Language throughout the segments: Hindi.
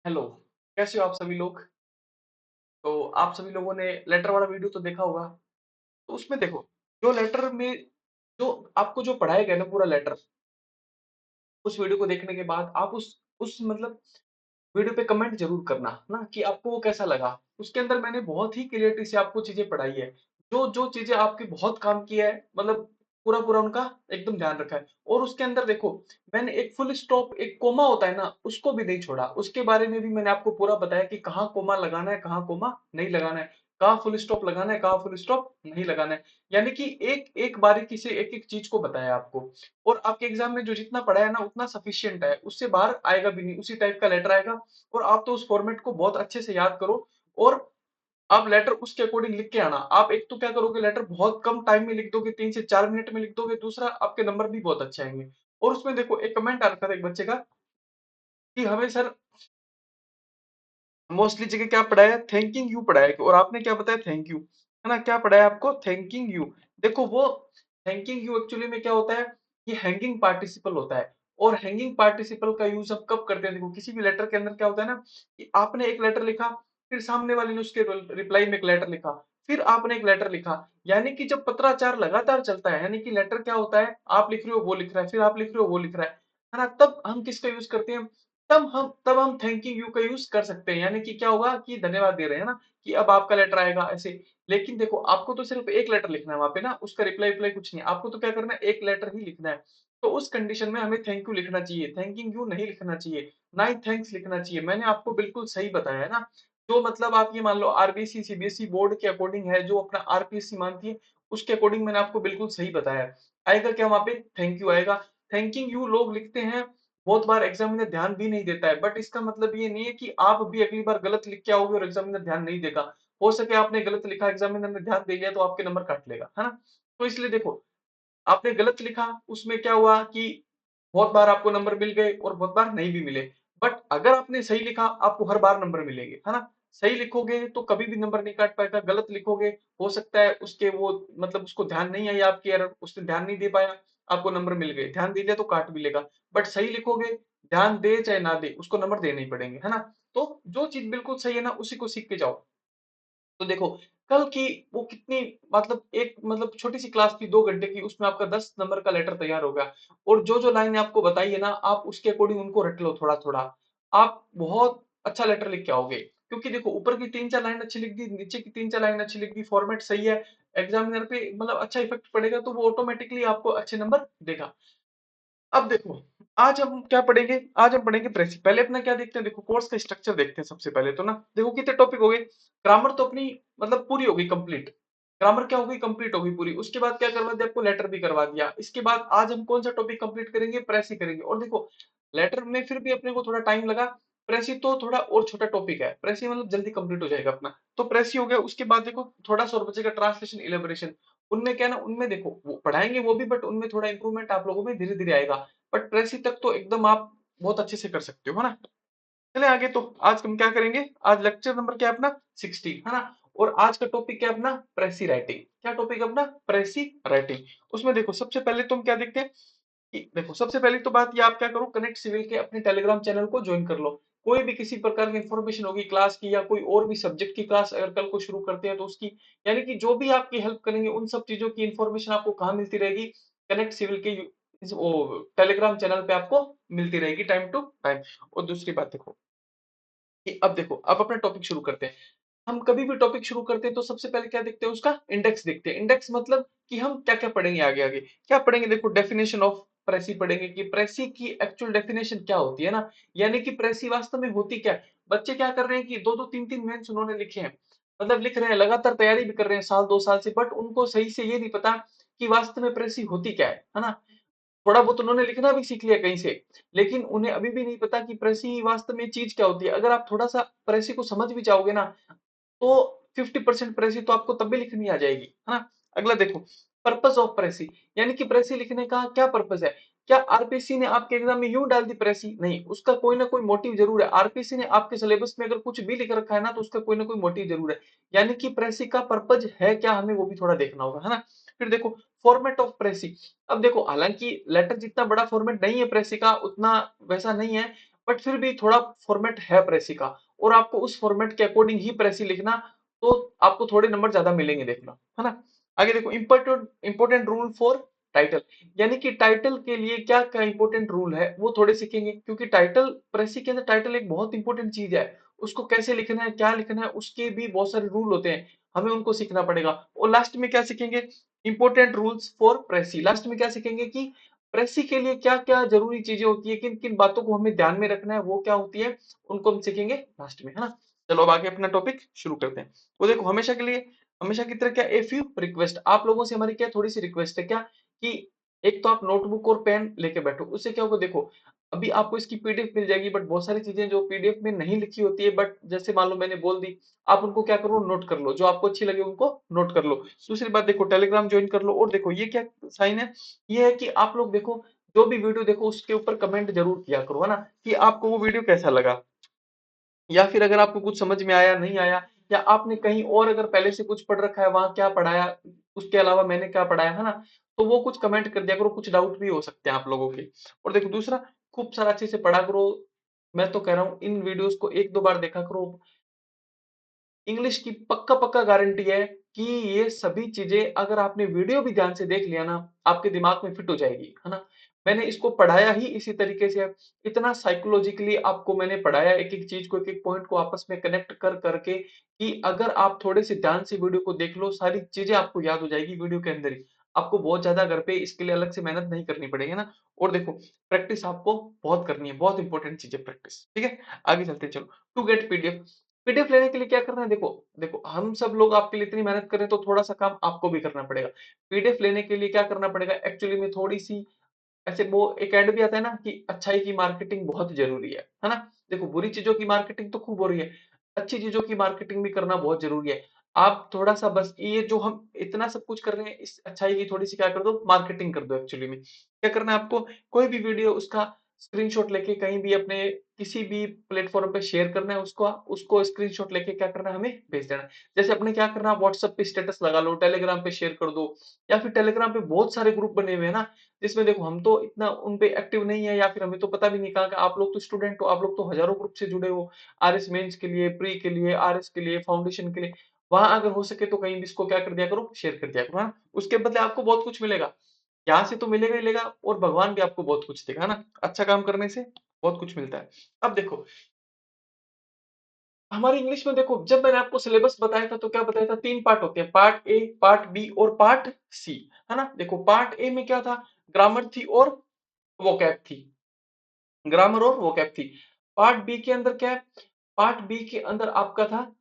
हेलो, कैसे हो आप सभी लोग? तो आप सभी लोगों ने लेटर वाला वीडियो तो देखा होगा। तो उसमें देखो, जो लेटर में जो आपको जो पढ़ाया गया ना पूरा लेटर, उस वीडियो को देखने के बाद आप उस मतलब वीडियो पे कमेंट ज़रूर करना, ना कि आपको वो कैसा लगा। उसके अंदर मैंने बहुत ही क्लियरिटी से आपको चीज़ें पढ़ाई है। जो चीज़ें आपके बहुत काम की है, मतलब पूरा-पूरा उनका एकदम ध्यान रखा है। और उसके अंदर देखो, मैंने एक फुल स्टॉप, एक कोमा होता है ना, उसको भी नहीं छोड़ा। उसके बारे में भी मैंने आपको पूरा बताया कि कहाँ कोमा लगाना है, कहाँ कोमा नहीं लगाना है, कहाँ फुल स्टॉप लगाना है, कहाँ फुल स्टॉप नहीं लगाना है। यानी कि एक-एक बारीकी से एक-एक चीज़ को बताया आपको। और आपके एग्ज़ाम में जो जितना पढ़ा है ना, उतना सफिशिएंट है। उससे बाहर आएगा भी नहीं, उसी टाइप का लेटर आएगा। और आप तो उस फॉर्मेट को बहुत अच्छे से याद करो और आप लेटर उसके अकॉर्डिंग लिख के आना। आप एक तो क्या करोगे, लेटर बहुत कम टाइम में लिख दोगे, 3 से 4 मिनट में लिख दोगे, दूसरा आपके नंबर भी बहुत अच्छे आएँगे। और उसमें देखो एक कमेंट आ रखा था एक बच्चे का कि हमें सर मोस्टली जगह क्या पढ़ाया, थैंकिंग यू पढ़ाया और आपने क्या बताया, थैंक यू, है ना? क्या पढ़ाया आपको, थैंकिंग यू। देखो वो थैंकिंग यू एक्चुअली में क्या होता है, ये हैंगिंग पार्टिसिपल होता है। और हैंगिंग पार्टिसिपल का यूज हम कब करते हैं, देखो किसी भी लेटर के अंदर क्या होता है ना, कि आपने एक लेटर लिखा, फिर सामने वाले ने उसके रिप्लाई में एक लेटर लिखा, फिर आपने एक लेटर लिखा। यानी कि जब पत्राचार लगातार चलता है, यानी कि लेटर क्या होता है, आप लिख रहे हो वो लिख रहा है, फिर आप लिख रहे हो वो लिख रहा है ना? तब हम किसका यूज करते हैं, तब हम थैंकिंग यू का यूज कर सकते हैं। यानी कि क्या होगा कि धन्यवाद दे रहे हैं ना, कि अब आपका लेटर आएगा ऐसे। लेकिन देखो आपको तो सिर्फ एक लेटर लिखना है वहां पे ना, उसका रिप्लाई रिप्लाई कुछ नहीं है, आपको तो क्या करना है, एक लेटर ही लिखना है। तो उस कंडीशन में हमें थैंक यू लिखना चाहिए, थैंकिंग यू नहीं लिखना चाहिए, ना ही थैंक्स लिखना चाहिए। मैंने आपको बिल्कुल सही बताया है ना। जो मतलब आप ये मान लो आरबीसी सीबीएसई बोर्ड के अकॉर्डिंग है, जो अपना आरपीएससी मानती है, उसके अकॉर्डिंग मैंने आपको बिल्कुल सही बताया है। आएगा क्या वहां पे, थैंक यू आएगा। थैंकिंग यू लोग लिखते हैं, बहुत बार एग्जामिनर ध्यान भी नहीं देता है, बट इसका मतलब ये नहीं है कि आप भी अगली बार गलत लिख के आओगे और एग्जामिनर ध्यान नहीं देगा। हो सके आपने गलत लिखा, एग्जामिनर ने ध्यान दे लिया तो आपके नंबर काट लेगा, है ना? तो इसलिए देखो, आपने गलत लिखा, उसमें क्या हुआ कि बहुत बार आपको नंबर मिल गए और बहुत बार नहीं भी मिले। बट अगर आपने सही लिखा, आपको हर बार नंबर मिलेंगे, है ना? सही लिखोगे तो कभी भी नंबर नहीं काट पाएगा, गलत लिखोगे हो सकता है उसके वो मतलब उसको ध्यान नहीं आई आपकी एरर, उसने ध्यान नहीं दे पाया, आपको नंबर मिल गए, ध्यान दे दिया तो काट भी लेगा। बट सही लिखोगे, ध्यान दे चाहे ना दे, उसको नंबर देने ही पड़ेंगे, है ना? तो जो चीज़ बिल्कुल सही है ना, उसी को सीख के जाओ। तो देखो, कल की वो कितनी मतलब एक मतलब छोटी-सी क्लास थी 2 घंटे की, उसमें आपका 10 नंबर का लेटर तैयार हो गया। और जो-जो लाइनें आपको बताई है ना, आप उसके अकॉर्डिंग उनको रट लो थोड़ा-थोड़ा। आप बहुत अच्छा लेटर लिख के आओगे। क्योंकि देखो ऊपर की 3-4 लाइन अच्छी लिख दी, नीचे की 3-4 लाइन अच्छी लिख दी, फॉर्मेट सही है, एग्ज़ामिनर पे मतलब अच्छा इफ़ेक्ट पड़ेगा तो वो ऑटोमैटिकली आपको अच्छे नंबर देगा। अब देखो, आज हम क्या पढ़ेंगे? आज हम पढ़ेंगे प्रेसी। पहले अपना क्या देखते हैं, देखो कोर्स का स्ट्रक्चर देखते हैं सबसे पहले तो ना। देखो कितने टॉपिक हो गए? ग्रामर तो अपनी मतलब पूरी हो गई कंप्लीट। ग्रामर क्या हो गई? कंप्लीट हो गई पूरी। उसके बाद क्या करवा दिया आपको? लेटर भी करवा दिया। इसके बाद आज हम कौन सा टॉपिक कंप्लीट करेंगे? प्रेसी करेंगे। और देखो, लेटर में फिर भी अपने को थोड़ा टाइम लगा। प्रेसी तो थोड़ा और छोटा टॉपिक है। प्रेसी मतलब जल्दी कंप्लीट हो जाएगा अपना। तो प्रेसी हो गया, उसके बाद देखो थोड़ा-सा और बचेगा ट्रांसलेशन, इलैबोरेशन। उनमें क्या है ना, उनमें देखो वो पढ़ाएँगे वो भी, बट उनमें थोड़ा इम्प्रूवमेंट आप लोगों में धीरे-धीरे आएगा। बट ट्रेसी तक तो एकदम आप बहुत अच्छे से कर सकते हो, है ना? चलें आगे, तो आज हम क्या करेंगे? आज लेक्चर नंबर क्या है अपना? 60, है ना? और आज का टॉपिक क्या है अपना? प्रेसी राइटिंग। क्या टॉपिक है अपना? प्रेसी राइटिंग। उसमें देखो सबसे पहले तो हम क्या देखते हैं कि देखो सबसे पहली तो बात ये, आप क्या करो, कनेक्ट सिविल के अपने टेलीग्राम चैनल को ज्वाइन कर लो। कोई भी किसी प्रकार की इंफॉर्मेशन होगी क्लास की, या कोई और भी सब्जेक्ट की क्लास अगर कल को शुरू करते हैं तो उसकी, यानी कि जो भी आपकी हेल्प करेंगे उन सब चीजों की इंफॉर्मेशन आपको कहाँ मिलती रहेगी? कनेक्ट सिविल के वो टेलीग्राम चैनल पे आपको मिलती रहेगी टाइम टू टाइम। और दूसरी बात देखो कि अब देखो, अब अपना टॉपिक शुरू करते हैं। हम कभी भी टॉपिक शुरू करते हैं तो सबसे पहले क्या देखते हैं? उसका इंडेक्स देखते हैं। इंडेक्स मतलब कि हम क्या-क्या पढ़ेंगे आगे-आगे। क्या पढ़ेंगे? देखो डेफिनेशन ऑफ प्रेसी पढ़ेंगे कि प्रेसी की एक्चुअल डेफिनेशन क्या होती है ना, यानी कि प्रेसी वास्तव में होती क्या है। बच्चे क्या कर रहे हैं कि 2-2 3-3 मेंस उन्होंने लिखे हैं, मतलब लिख रहे हैं, लगातार तैयारी भी कर रहे हैं साल 2 साल से, बट उनको सही से ये नहीं पता कि वास्तव में प्रेसी होती क्या है ना? थोड़ा बहुत उन्होंने लिखना भी सीख लिया कहीं से, लेकिन उन्हें अभी भी नहीं पता कि प्रेसी वास्तव में चीज़ क्या होती है। अगर आप थोड़ा-सा प्रेसी को समझ भी जाओगे ना, तो 50% प्रेसी तो आपको तब भी लिखनी आ जाएगी, है ना? अगला देखो, पर्पस ऑफ प्रेसी, यानी कि प्रेसी लिखने का क्या पर्पस है? क्या आरपीसी ने आपके एग्जाम में यूं डाल दी प्रेसी? नहीं, उसका कोई ना कोई मोटिव जरूर है। आरपीसी ने आपके सिलेबस में अगर कुछ भी लिख रखा है ना, तो उसका कोई ना कोई मोटिव जरूर है। यानी कि प्रेसी का पर्पज है क्या, हमें वो भी थोड़ा देखना होगा, है ना? फिर देखो, फॉर्मेट ऑफ प्रेसी। अब देखो, हालांकि लेटर जितना बड़ा फॉर्मेट नहीं है प्रेसी का, उतना वैसा नहीं है, बट फिर भी थोड़ा फॉर्मेट है प्रेसी का, और आपको उस फॉर्मेट के अकॉर्डिंग ही प्रेसी लिखना, तो आपको थोड़े नंबर ज्यादा मिलेंगे, देखना है ना। आगे देखो, important important rule for title, यानी कि टाइटल के लिए क्या क्या इंपॉर्टेंट रूल है वो थोड़े सीखेंगे, क्योंकि टाइटल प्रेसी के अंदर टाइटल एक बहुत इंपॉर्टेंट चीज है। उसको कैसे लिखना है, क्या लिखना है, उसके भी बहुत सारे रूल होते हैं, हमें उनको सीखना पड़ेगा। और लास्ट में क्या सीखेंगे, इंपॉर्टेंट रूल्स फॉर प्रेसी। लास्ट में क्या सीखेंगे कि प्रेसी के लिए क्या क्या जरूरी चीजें होती है, किन किन बातों को हमें ध्यान में रखना है, वो क्या होती है, उनको हम सीखेंगे लास्ट में, है ना। चलो अब आगे अपना टॉपिक शुरू करते हैं। वो देखो, हमेशा के लिए, हमेशा की तरह क्या, ए फ्यू रिक्वेस्ट, आप लोगों से हमारी क्या थोड़ी सी रिक्वेस्ट है, क्या कि एक तो आप नोटबुक और पेन लेके बैठो। उससे क्या होगा, देखो अभी आपको इसकी पीडीएफ मिल जाएगी, बट बहुत सारी चीजें जो पीडीएफ में नहीं लिखी होती है, बट जैसे मान लो मैंने बोल दी, आप उनको क्या करो, नोट कर लो, जो आपको अच्छी लगे उनको नोट कर लो। दूसरी बात देखो, टेलीग्राम ज्वाइन कर लो। और देखो ये क्या साइन है, ये है कि आप लोग देखो, जो भी वीडियो देखो उसके ऊपर कमेंट जरूर किया करो, है ना, कि आपको वो वीडियो कैसा लगा, या फिर अगर आपको कुछ समझ में आया नहीं आया, या आपने कहीं और अगर पहले से कुछ पढ़ रखा है, वहां क्या पढ़ाया, उसके अलावा मैंने क्या पढ़ाया, है ना, तो वो कुछ कमेंट कर दिया करो, कुछ डाउट भी हो सकते हैं आप लोगों के। और देखो दूसरा, खूब सारा अच्छे से पढ़ा करो। मैं तो कह रहा हूँ इन वीडियोस को एक दो बार देखा करो। इंग्लिश की पक्का पक्का गारंटी है कि ये सभी चीजें अगर आपने वीडियो भी ध्यान से देख लिया ना, आपके दिमाग में फिट हो जाएगी, है ना। मैंने इसको पढ़ाया ही इसी तरीके से है, इतना साइकोलॉजिकली आपको मैंने पढ़ाया, एक एक चीज को, एक एक पॉइंट को आपस में कनेक्ट कर करके, कि अगर आप थोड़े से ध्यान से वीडियो को देख लो, सारी चीजें आपको याद हो जाएगी वीडियो के अंदर ही। आपको बहुत ज्यादा घर पे इसके लिए अलग से मेहनत नहीं करनी पड़ेगी ना। और देखो, प्रैक्टिस आपको बहुत करनी है, बहुत इंपॉर्टेंट चीज है प्रैक्टिस, ठीक है। आगे चलते हैं, चलो। टू गेट पीडीएफ, पीडीएफ लेने के लिए क्या करना है, देखो देखो हम सब लोग आपके लिए इतनी मेहनत करें, तो थोड़ा सा काम आपको भी करना पड़ेगा। पीडीएफ लेने के लिए क्या करना पड़ेगा, एक्चुअली में थोड़ी सी, ऐसे वो एक ऐड भी आता है ना, कि अच्छाई की मार्केटिंग बहुत जरूरी है ना। देखो बुरी चीजों की मार्केटिंग तो खूब हो रही है, अच्छी चीजों की मार्केटिंग भी करना बहुत जरूरी है। आप थोड़ा सा बस ये जो हम इतना सब कुछ कर रहे हैं, इस अच्छाई की थोड़ी सी क्या कर दो, मार्केटिंग कर दो। एक्चुअली में क्या करना है आपको, कोई भी वीडियो उसका स्क्रीनशॉट लेके कहीं भी अपने किसी भी प्लेटफॉर्म पे शेयर करना है, उसको उसको स्क्रीनशॉट लेके क्या करना है, हमें भेज देना है। जैसे अपने क्या करना है, व्हाट्सएप पे स्टेटस लगा लो, टेलीग्राम पे शेयर कर दो, या फिर टेलीग्राम पे बहुत सारे ग्रुप बने हुए हैं ना, जिसमें देखो हम तो इतना उन पे एक्टिव नहीं है, या फिर हमें तो पता भी नहीं, कहा कि आप लोग तो स्टूडेंट हो, आप लोग तो हजारों ग्रुप से जुड़े हो, आरएस मेंस के लिए, प्री के लिए, आरएस के लिए, फाउंडेशन के लिए। वहां अगर हो सके तो कहीं भी इसको क्या कर दिया करो, शेयर कर दिया करो, है ना। उसके बदले आपको बहुत कुछ मिलेगा, यहाँ से तो मिलेगा ही मिलेगा, और भगवान भी आपको बहुत कुछ देगा, है ना। अच्छा काम करने से बहुत कुछ मिलता है। अब देखो, हमारी इंग्लिश में देखो, जब मैंने आपको सिलेबस बताया था तो क्या बताया था, तीन पार्ट होते हैं, पार्ट ए, पार्ट बी और पार्ट सी, है ना। देखो पार्ट ए में क्या था, ग्रामर थी और वोकैब थी, ग्रामर और वोकैब थी। पार्ट बी के अंदर क्या है, पार्ट बी के अंदर आपका था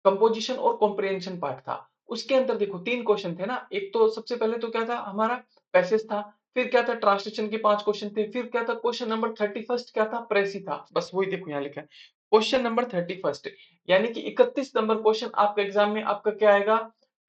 कंपोजिशन और कॉम्प्रिहेंशन पार्ट था। उसके अंदर देखो तीन क्वेश्चन थे ना, एक तो सबसे पहले तो क्या था हमारा, पैसेज था, फिर क्या था, ट्रांसलेशन के पांच क्वेश्चन थे, फिर क्या था, क्वेश्चन नंबर 31 क्या था, प्रेसी था। बस वही देखो यहाँ लिखा है, क्वेश्चन नंबर 31, यानी कि 31 नंबर क्वेश्चन आपका एग्जाम में आपका क्या आएगा,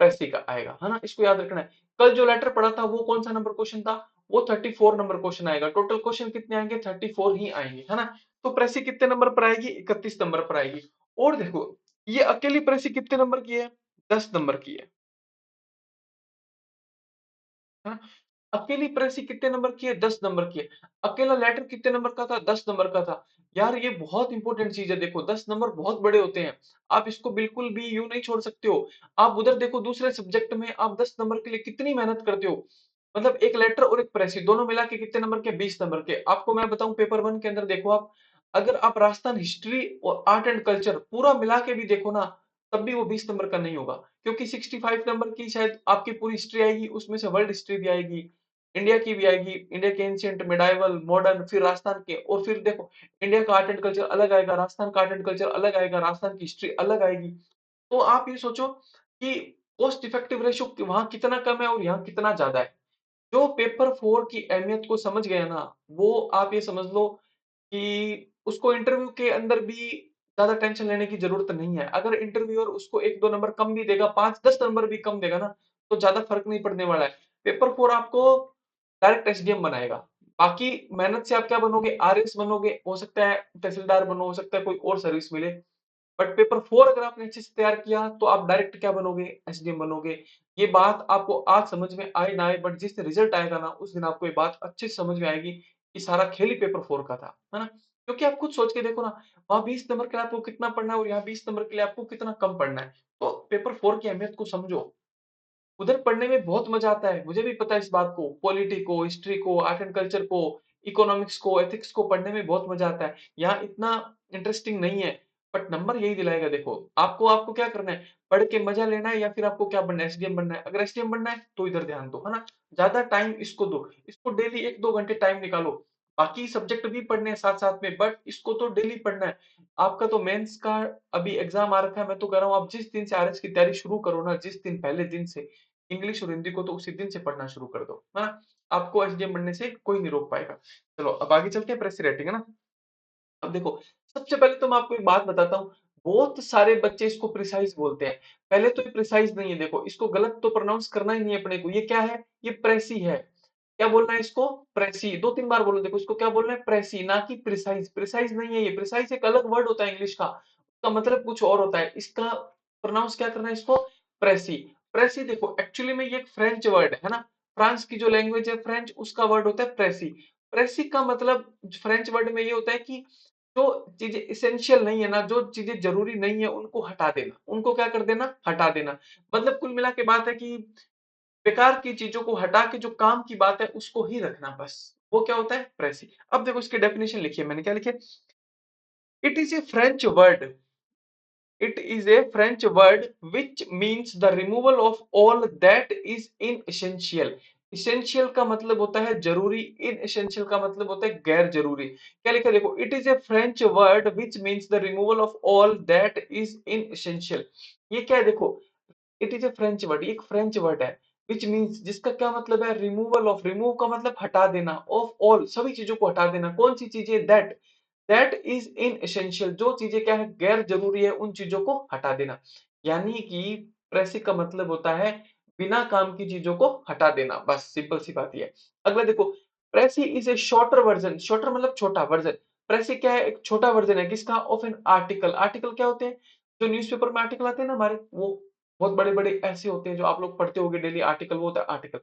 प्रेसी का आएगा, है ना। इसको याद रखना है। कल जो लेटर पढ़ा था वो कौन सा नंबर क्वेश्चन था, वो 34 नंबर क्वेश्चन आएगा। टोटल क्वेश्चन कितने आएंगे, 34 ही आएंगे, है ना। तो प्रेसी कितने नंबर पर आएगी, 31 नंबर पर आएगी। और देखो, ये अकेली प्रेसी कितने नंबर की है, 10 नंबर की है ना। अकेली प्रेसी कितने नंबर की है, 10 नंबर की है। अकेला लेटर कितने नंबर का था, 10 नंबर का था। यार ये बहुत इंपॉर्टेंट चीज है, देखो 10 नंबर बहुत बड़े होते हैं, आप इसको बिल्कुल भी यूं नहीं छोड़ सकते हो। आप उधर देखो दूसरे सब्जेक्ट में आप 10 नंबर के लिए कितनी मेहनत करते हो, मतलब एक लेटर और एक प्रेसी दोनों मिला के कितने नंबर के, 20 नंबर के। आपको मैं बताऊं, पेपर वन के अंदर देखो आप, अगर आप राजस्थान हिस्ट्री और आर्ट एंड कल्चर पूरा मिला के भी देखो ना, तब भी वो 20 नंबर का नहीं होगा, क्योंकि 65 नंबर की शायद आपकी पूरी हिस्ट्री आएगी, उसमें से वर्ल्ड हिस्ट्री भी आएगी, इंडिया की भी आएगी, इंडिया के एंशियंट, मिडाइवल, मॉडर्न, फिर राजस्थान के, और फिर देखो इंडिया का आर्ट एंड कल्चर अलग आएगा, राजस्थान का आर्ट एंड कल्चर अलग आएगा, राजस्थान की हिस्ट्री अलग आएगी। तो आप ये सोचो कि कॉस्ट इफेक्टिव रेशियो वहां कितना कम है और यहाँ कितना ज्यादा है। जो पेपर फोर की अहमियत को समझ गया ना, वो आप ये समझ लो कि उसको इंटरव्यू के अंदर भी ज्यादा टेंशन लेने की जरूरत नहीं है। अगर इंटरव्यूअर उसको एक दो नंबर कम भी देगा, 5-10 नंबर भी कम देगा ना, तो ज्यादा फर्क नहीं पड़ने वाला है। पेपर फोर आपको डायरेक्ट एसडीएम बनाएगा। बाकी मेहनत से आप क्या बनोगे, आरएस बनोगे, हो सकता है तहसीलदार बनो, हो सकता है कोई और सर्विस मिले। बट पेपर फोर अगर आपने अच्छे से तैयार किया तो आप डायरेक्ट क्या बनोगे, एसडीएम बनोगे। ये बात आपको आज समझ में आए ना आए, बट जिस दिन रिजल्ट आएगा ना, उस दिन आपको ये बात अच्छे से समझ में आएगी कि सारा खेल ही पेपर फोर का था, है ना। क्योंकि आप खुद सोच के देखो ना, वहाँ 20 नंबर के लिए आपको कितना पढ़ना है और यहाँ 20 नंबर के लिए आपको कितना कम पढ़ना है। तो पेपर 4 की अहमियत को समझो। उधर पढ़ने में बहुत मजा आता है, मुझे भी पता है इस बात को। पॉलिटी को, हिस्ट्री को, आर्ट एंड कल्चर को, इकोनॉमिक्स को, एथिक्स को पढ़ने में बहुत मजा आता है। यहाँ इतना इंटरेस्टिंग नहीं है, बट नंबर यही दिलाएगा। देखो, आपको आपको क्या करना है, पढ़ के मजा लेना है या फिर आपको क्या बनना है, एसडीएम बनना है। अगर एसडीएम बनना है तो इधर ध्यान दो, है ना। ज्यादा टाइम इसको दो, इसको डेली 1-2 घंटे टाइम निकालो। बाकी सब्जेक्ट भी पढ़ने हैं साथ साथ में, बट इसको तो डेली पढ़ना है। आपका तो मेंस का अभी एग्जाम आ रखा है, मैं तो कह रहा हूँ आप जिस दिन से आरएस की तैयारी शुरू करो ना, जिस दिन पहले दिन से इंग्लिश और हिंदी को तो उसी दिन से पढ़ना शुरू कर दो, है ना। आपको एसडीएम बनने से कोई नहीं रोक पाएगा। चलो अब आगे चलते हैं, प्रेस रेटिंग, है ना। अब देखो, सबसे पहले तो मैं आपको एक बात बताता हूँ। बहुत सारे बच्चे इसको प्रिसाइज बोलते हैं। पहले तो ये प्रिसाइज नहीं है, देखो इसको गलत तो प्रोनाउंस करना ही नहीं है अपने को। ये क्या है, ये प्रेसी है। क्या बोलना है इसको, प्रेसी। 2-3 बार बोलो, देखो इसको क्या बोलना है, प्रेसी, ना कि प्रिसाइज। प्रिसाइज नहीं है ये, प्रिसाइज एक अलग वर्ड होता है इंग्लिश का, उसका मतलब कुछ और होता है। इसका प्रोनाउंस क्या करना है इसको, प्रेसी। प्रेसी देखो एक्चुअली में ये एक फ्रेंच वर्ड है ना। फ्रांस की जो लैंग्वेज है फ्रेंच, उसका वर्ड होता है प्रेसी। प्रेसी का मतलब फ्रेंच वर्ड में ये होता है कि जो चीजें इसेंशियल नहीं है ना, जो चीजें जरूरी नहीं है, उनको हटा देना। उनको क्या कर देना, हटा देना। मतलब कुल मिला के बात है कि बेकार की चीजों को हटा के जो काम की बात है उसको ही रखना, बस। वो क्या होता है, प्रेसी। अब देखो इसकी डेफिनेशन लिखिए, मैंने क्या लिखे, it is a French word, it is a French word which means the removal of all that is inessential। essential का मतलब होता है जरूरी, inessential का मतलब होता है गैर जरूरी। क्या लिखा है, देखो, it is a French word which means the removal of all that is inessential। ये क्या है, देखो, it is a French word, एक फ्रेंच वर्ड है। विच मीन्स, जिसका क्या मतलब है, रिमूवल ऑफ। रिमूव का मतलब हटा देना, ऑफ ऑल, सभी चीजों को हटा देना। कौन सी चीजें, that. That is in essential, जो चीजें क्या है, गैर जरूरी है, उन चीजों को हटा देना। यानी कि प्रेसी का मतलब होता है बिना काम की चीजों को हटा देना, बस सिंपल सी बात ये है। अगला देखो, precis is a shorter version. Shorter मतलब छोटा, वर्जन। प्रेसी क्या है, एक छोटा वर्जन है किसका, ऑफ एन आर्टिकल। आर्टिकल क्या होते हैं, जो न्यूज़पेपर में आर्टिकल आते हैं ना हमारे, वो बहुत बड़े-बड़े ऐसे होते हैं जो आप लोग पढ़ते होंगे डेली, आर्टिकल, वो होता है article.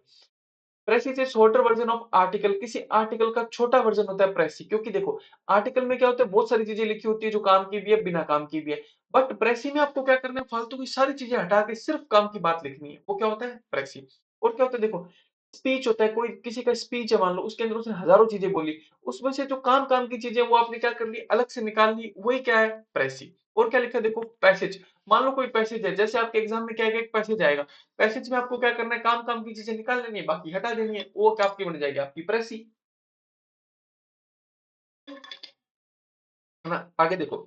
Press is a shorter version of article. किसी आर्टिकल का छोटा वर्जन होता है प्रेसी। क्योंकि देखो, आर्टिकल में क्या होता है, बहुत सारी चीजें लिखी होती है जो काम की भी है, बिना काम की भी है। बट प्रेसी में आपको क्या करना है, फालतू की सारी चीजें हटा के सिर्फ काम की बात लिखनी है। वो क्या होता है, प्रेसी। और क्या होता है, देखो, स्पीच होता है, कोई किसी का स्पीच है मान लो, उसके अंदर उसने हजारों चीजें बोली, उसमें से जो काम काम की चीजें वो आपने क्या कर ली, अलग से निकाल ली, वही क्या है, प्रेसी। और क्या लिखा है, देखो, पैसेज। मान लो कोई पैसेज है, जैसे आपके एग्जाम में क्या आएगा, एक पैसेज आएगा। पैसेज में आपको क्या करना है, काम काम की चीजें निकाल लेनी है, बाकी हटा देनी है। वो क्या आपकी बन जाएगी, आपकी प्रेसी, है ना। आगे देखो,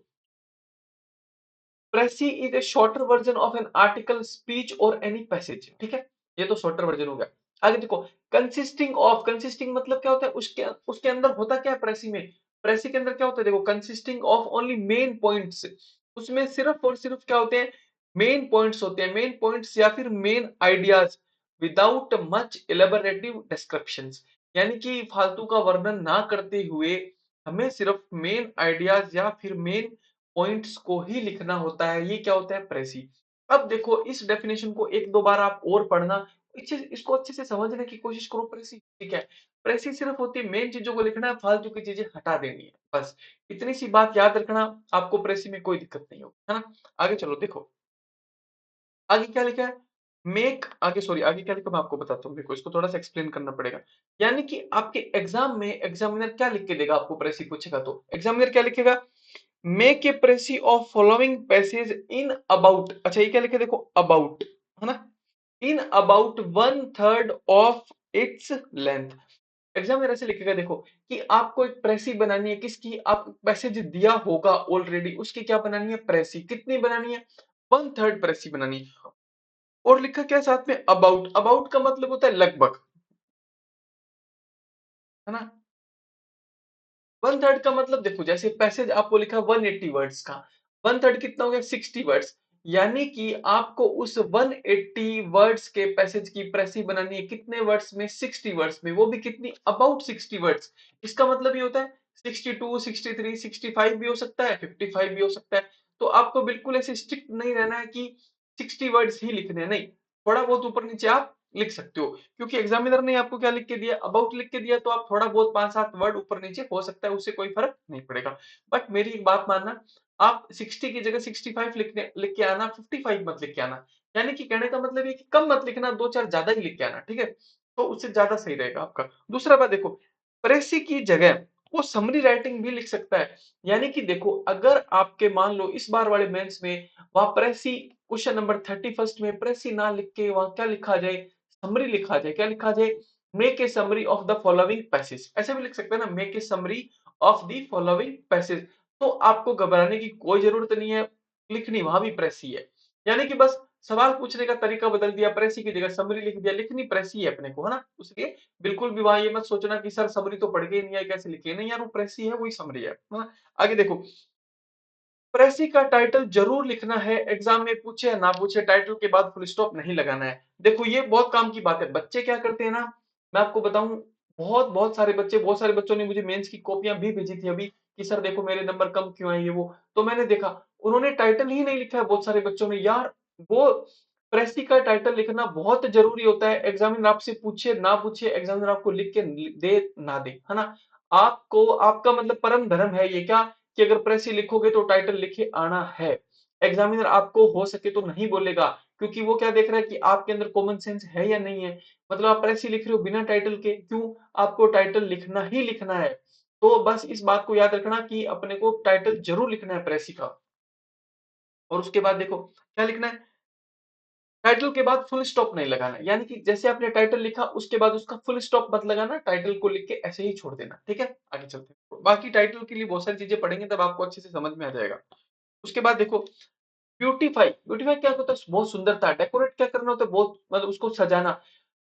precis is a shorter version of an article, speech और एनी पैसेज। ठीक है, ये तो शॉर्टर वर्जन हो गया। आगे देखो, कंसिस्टिंग ऑफ। कंसिस्टिंग मतलब क्या होता है, उसके उसके अंदर होता क्या है प्रेसी में। प्रेसी के अंदर क्या होता है, देखो, consisting of only main points. उसमें सिर्फ और सिर्फ क्या होते हैं, मेन पॉइंट्स होते हैं। मेन पॉइंट्स या फिर main ideas, without much elaborative descriptions. यानी कि फालतू का वर्णन ना करते हुए हमें सिर्फ मेन आइडियाज या फिर मेन पॉइंट्स को ही लिखना होता है। ये क्या होता है, प्रेसी। अब देखो, इस डेफिनेशन को 1-2 बार आप और पढ़ना, इसको अच्छे से समझने की कोशिश करो। प्रेसी ठीक है, प्रेसी सिर्फ होती है मेन चीजों को लिखना है, फालतू की चीजें हटा देनी है, बस। इतनी सी बात याद रखना, आपको प्रेसी में कोई दिक्कत नहीं होगी, है ना। आगे चलो, देखो आगे क्या लिखा है, मेक, आगे सॉरी, आगे क्या लिखा मैं आपको बताता हूँ। देखो, इसको थोड़ा सा एक्सप्लेन करना पड़ेगा। यानी कि आपके एग्जाम में एग्जामिनर क्या लिख के देगा, आपको प्रेसी पूछेगा तो एग्जामिनर क्या लिखेगा, make a precis of following passage in about. अच्छा, ये क्या लिखे, देखो, अबाउट, है ना, in about 1/3 of its length. Examiner ऐसे लिखेगा, देखो, कि आपको एक प्रेसी बनानी है किसकी, आप पैसेज दिया होगा ऑलरेडी, उसकी क्या बनानी है, प्रेसी। कितनी बनानी है, 1/3 प्रेसी बनानी है। और लिखा क्या है साथ में, अबाउट। अबाउट का मतलब होता है लगभग, है ना। 1/3 का मतलब, देखो, जैसे पैसेज आपको लिखा 180 वर्ड्स का, 1/3 कितना हो गया, 60 वर्ड्स। यानी कि आपको उस 180 वर्ड्स के पैसेज की प्रेसी बनानी है कितने वर्ड्स में, 60 वर्ड्स में, वो भी कितनी, अबाउट 60 वर्ड्स। इसका मतलब ये होता है 62, 63, 65 भी हो सकता है, 55 भी हो सकता है। तो आपको बिल्कुल ऐसे स्ट्रिक्ट नहीं रहना है कि 60 वर्ड्स ही लिखने हैं, नहीं, थोड़ा बहुत ऊपर नीचे आप लिख सकते हो, क्योंकि एग्जामिनर ने आपको क्या लिख के दिया, अबाउट लिख के दिया, तो आप थोड़ा बहुत 5-7 वर्ड ऊपर नीचे हो सकता है, उससे कोई फर्क नहीं पड़ेगा। बट मेरी एक बात मानना, आप 60 की जगह 65 लिख के आना, 55 मत लिख के आना। यानी कि कहने का मतलब ये कि कम मत लिखना, 2-4 ज्यादा ही लिख के आना, ठीक है? तो उससे ज्यादा सही रहेगा आपका। दूसरा बात देखो, प्रेसी की जगह वो समरी राइटिंग भी लिख सकता है। यानी कि देखो, अगर आपके मान लो इस बार वाले मेंस में वहां प्रेसी क्वेश्चन नंबर 31 में प्रेसी ना लिख के वहां क्या लिखा जाए, समरी लिखा जाए। क्या लिखा जाए? Make a summary of the following passage, ऐसे भी लिख सकते हैं ना, make a summary of the following passage. तो आपको घबराने की कोई जरूरत नहीं है, लिखनी वहां भी प्रेसी है। यानी कि बस सवाल पूछने का तरीका बदल दिया, प्रेसी की जगह समरी लिख दिया, लिखनी प्रेसी है अपने को, है ना? उसलिए बिल्कुल भी वहां ये मत सोचना कि सर समरी तो पढ़ के ही नहीं है, कैसे लिखे, नहीं यार, वो प्रेसी है, वही समरी है ना? आगे देखो, प्रेसी का टाइटल जरूर लिखना है, एग्जाम में पूछे या ना पूछे, टाइटल के बाद फुल स्टॉप नहीं लगाना है। देखो ये बहुत काम की बात है। बच्चे क्या करते हैं ना, मैं आपको बताऊं, बहुत बहुत सारे बच्चे, बहुत सारे बच्चों ने मुझे मेंस की कॉपियां भी भेजी थी अभी, कि सर देखो मेरे नंबर कम क्यों आए, ये वो। तो मैंने देखा उन्होंने टाइटल ही नहीं लिखा है, बहुत सारे बच्चों ने यार। वो प्रेसी का टाइटल लिखना बहुत जरूरी होता है, एग्जामिनर आपसे पूछे ना पूछे, एग्जामिनर आपको लिख के दे ना दे, है ना? आपको, आपका मतलब परम धर्म है ये क्या, कि अगर प्रेसी लिखोगे तो टाइटल लिखे आना है। एग्जामिनर आपको हो सके तो नहीं बोलेगा, क्योंकि वो क्या देख रहा है कि आपके अंदर कॉमन सेंस है या नहीं है। मतलब आप प्रेसी लिख रहे हो बिना टाइटल के, क्यों? आपको टाइटल लिखना ही लिखना है। तो बस इस बात को याद रखना कि अपने को टाइटल जरूर लिखना है प्रेसी का। और उसके बाद देखो क्या लिखना है, टाइटल के बाद फुल स्टॉप नहीं लगाना। यानी कि जैसे आपने टाइटल लिखा उसके बाद उसका फुल स्टॉप मत लगाना, टाइटल को लिख के ऐसे ही छोड़ देना, ठीक है? आगे चलते हैं, बाकी टाइटल के लिए बहुत सारी चीजें पढ़ेंगे तब आपको अच्छे से समझ में आ जाएगा। उसके बाद देखो, ब्यूटीफाई, ब्यूटीफाई क्या होता है? बहुत सुंदरता, डेकोरेट क्या करना होता है, बहुत मतलब उसको सजाना।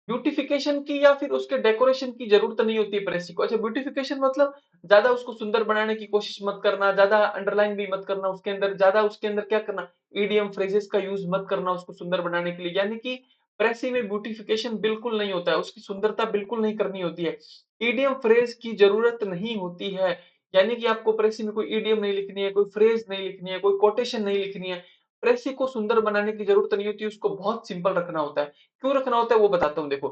ब्यूटिफिकेशन की या फिर उसके डेकोरेशन की जरूरत नहीं होती है प्रेसी को। अच्छा, ब्यूटिफिकेशन मतलब ज्यादा उसको सुंदर बनाने की कोशिश मत करना, ज्यादा अंडरलाइन भी मत करना उसके अंदर, ज्यादा उसके अंदर क्या करना, ईडीएम फ्रेजेस का यूज मत करना उसको सुंदर बनाने के लिए। यानी कि प्रेसी में ब्यूटिफिकेशन बिल्कुल नहीं होता है, उसकी सुंदरता बिल्कुल नहीं करनी होती है, ईडीएम फ्रेज की जरूरत नहीं होती है। यानी कि आपको प्रेसी में कोई ईडीएम नहीं लिखनी है, कोई फ्रेज नहीं लिखनी है, कोई कोटेशन नहीं लिखनी है। प्रेसी को सुंदर बनाने की जरूरत नहीं होती, उसको बहुत सिंपल रखना होता है। क्यों रखना होता है वो बताता हूँ, देखो।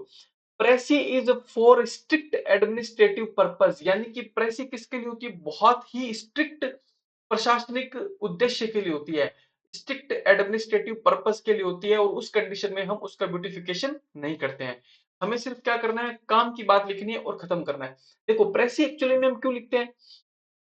Precis is for strict administrative purpose. यानी कि प्रेसी किसके लिए होती है? बहुत ही स्ट्रिक्ट प्रशासनिक उद्देश्य के लिए होती है, स्ट्रिक्ट एडमिनिस्ट्रेटिव पर्पस के लिए होती है, और उस कंडीशन में हम उसका ब्यूटिफिकेशन नहीं करते हैं। हमें सिर्फ क्या करना है, काम की बात लिखनी है और खत्म करना है। देखो प्रेसी एक्चुअली में हम क्यों लिखते हैं,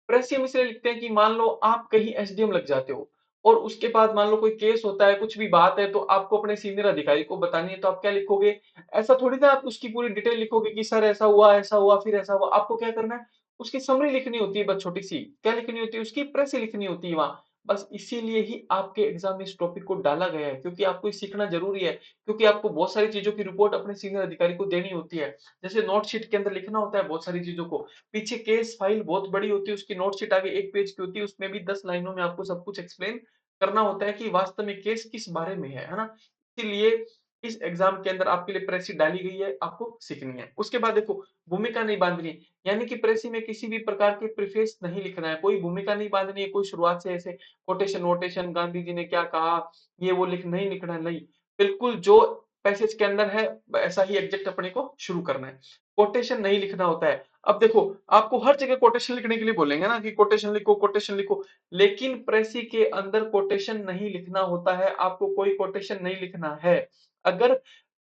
प्रेस हम इसलिए लिखते हैं कि मान लो आप कहीं एसडीएम लग जाते हो, और उसके बाद मान लो कोई केस होता है, कुछ भी बात है, तो आपको अपने सीनियर अधिकारी को बतानी है, तो आप क्या लिखोगे? ऐसा थोड़ी ना आप उसकी पूरी डिटेल लिखोगे कि सर ऐसा हुआ फिर ऐसा हुआ। आपको क्या करना है, उसकी समरी लिखनी होती है, बस छोटी सी। क्या लिखनी होती है? उसकी प्रेस लिखनी होती है वहां। बस इसीलिए ही आपके एग्जाम में इस टॉपिक को डाला गया है, क्योंकि आपको ये सीखना जरूरी है, क्योंकि आपको बहुत सारी चीजों की रिपोर्ट अपने सीनियर अधिकारी को देनी होती है। जैसे नोट शीट के अंदर लिखना होता है बहुत सारी चीजों को, पीछे केस फाइल बहुत बड़ी होती है, उसकी नोटशीट आगे 1 पेज की होती है, उसमें भी 10 लाइनों में आपको सब कुछ एक्सप्लेन करना होता है कि वास्तव में केस किस बारे में है ना? इसीलिए इस एग्जाम के अंदर आपके लिए प्रेसी डाली गई है, आपको सीखनी है। उसके बाद देखो, भूमिका नहीं बांधनी, यानी कि प्रेसी में किसी भी प्रकार के प्रीफेस नहीं लिखना है, कोई भूमिका नहीं बांधनी है, कोई शुरुआत से ऐसे कोटेशन वोटेशन, गांधी जी ने क्या कहा, ये वो नहीं लिखना है, नहीं। बिल्कुल जो पैसेज के अंदर है ऐसा ही एग्जैक्ट अपने को शुरू करना है, कोटेशन नहीं लिखना होता है। अब देखो, आपको हर जगह कोटेशन लिखने के लिए बोलेंगे ना कि कोटेशन लिखो, कोटेशन लिखो, लेकिन प्रेसी के अंदर कोटेशन नहीं लिखना होता है, आपको कोई कोटेशन नहीं लिखना है। अगर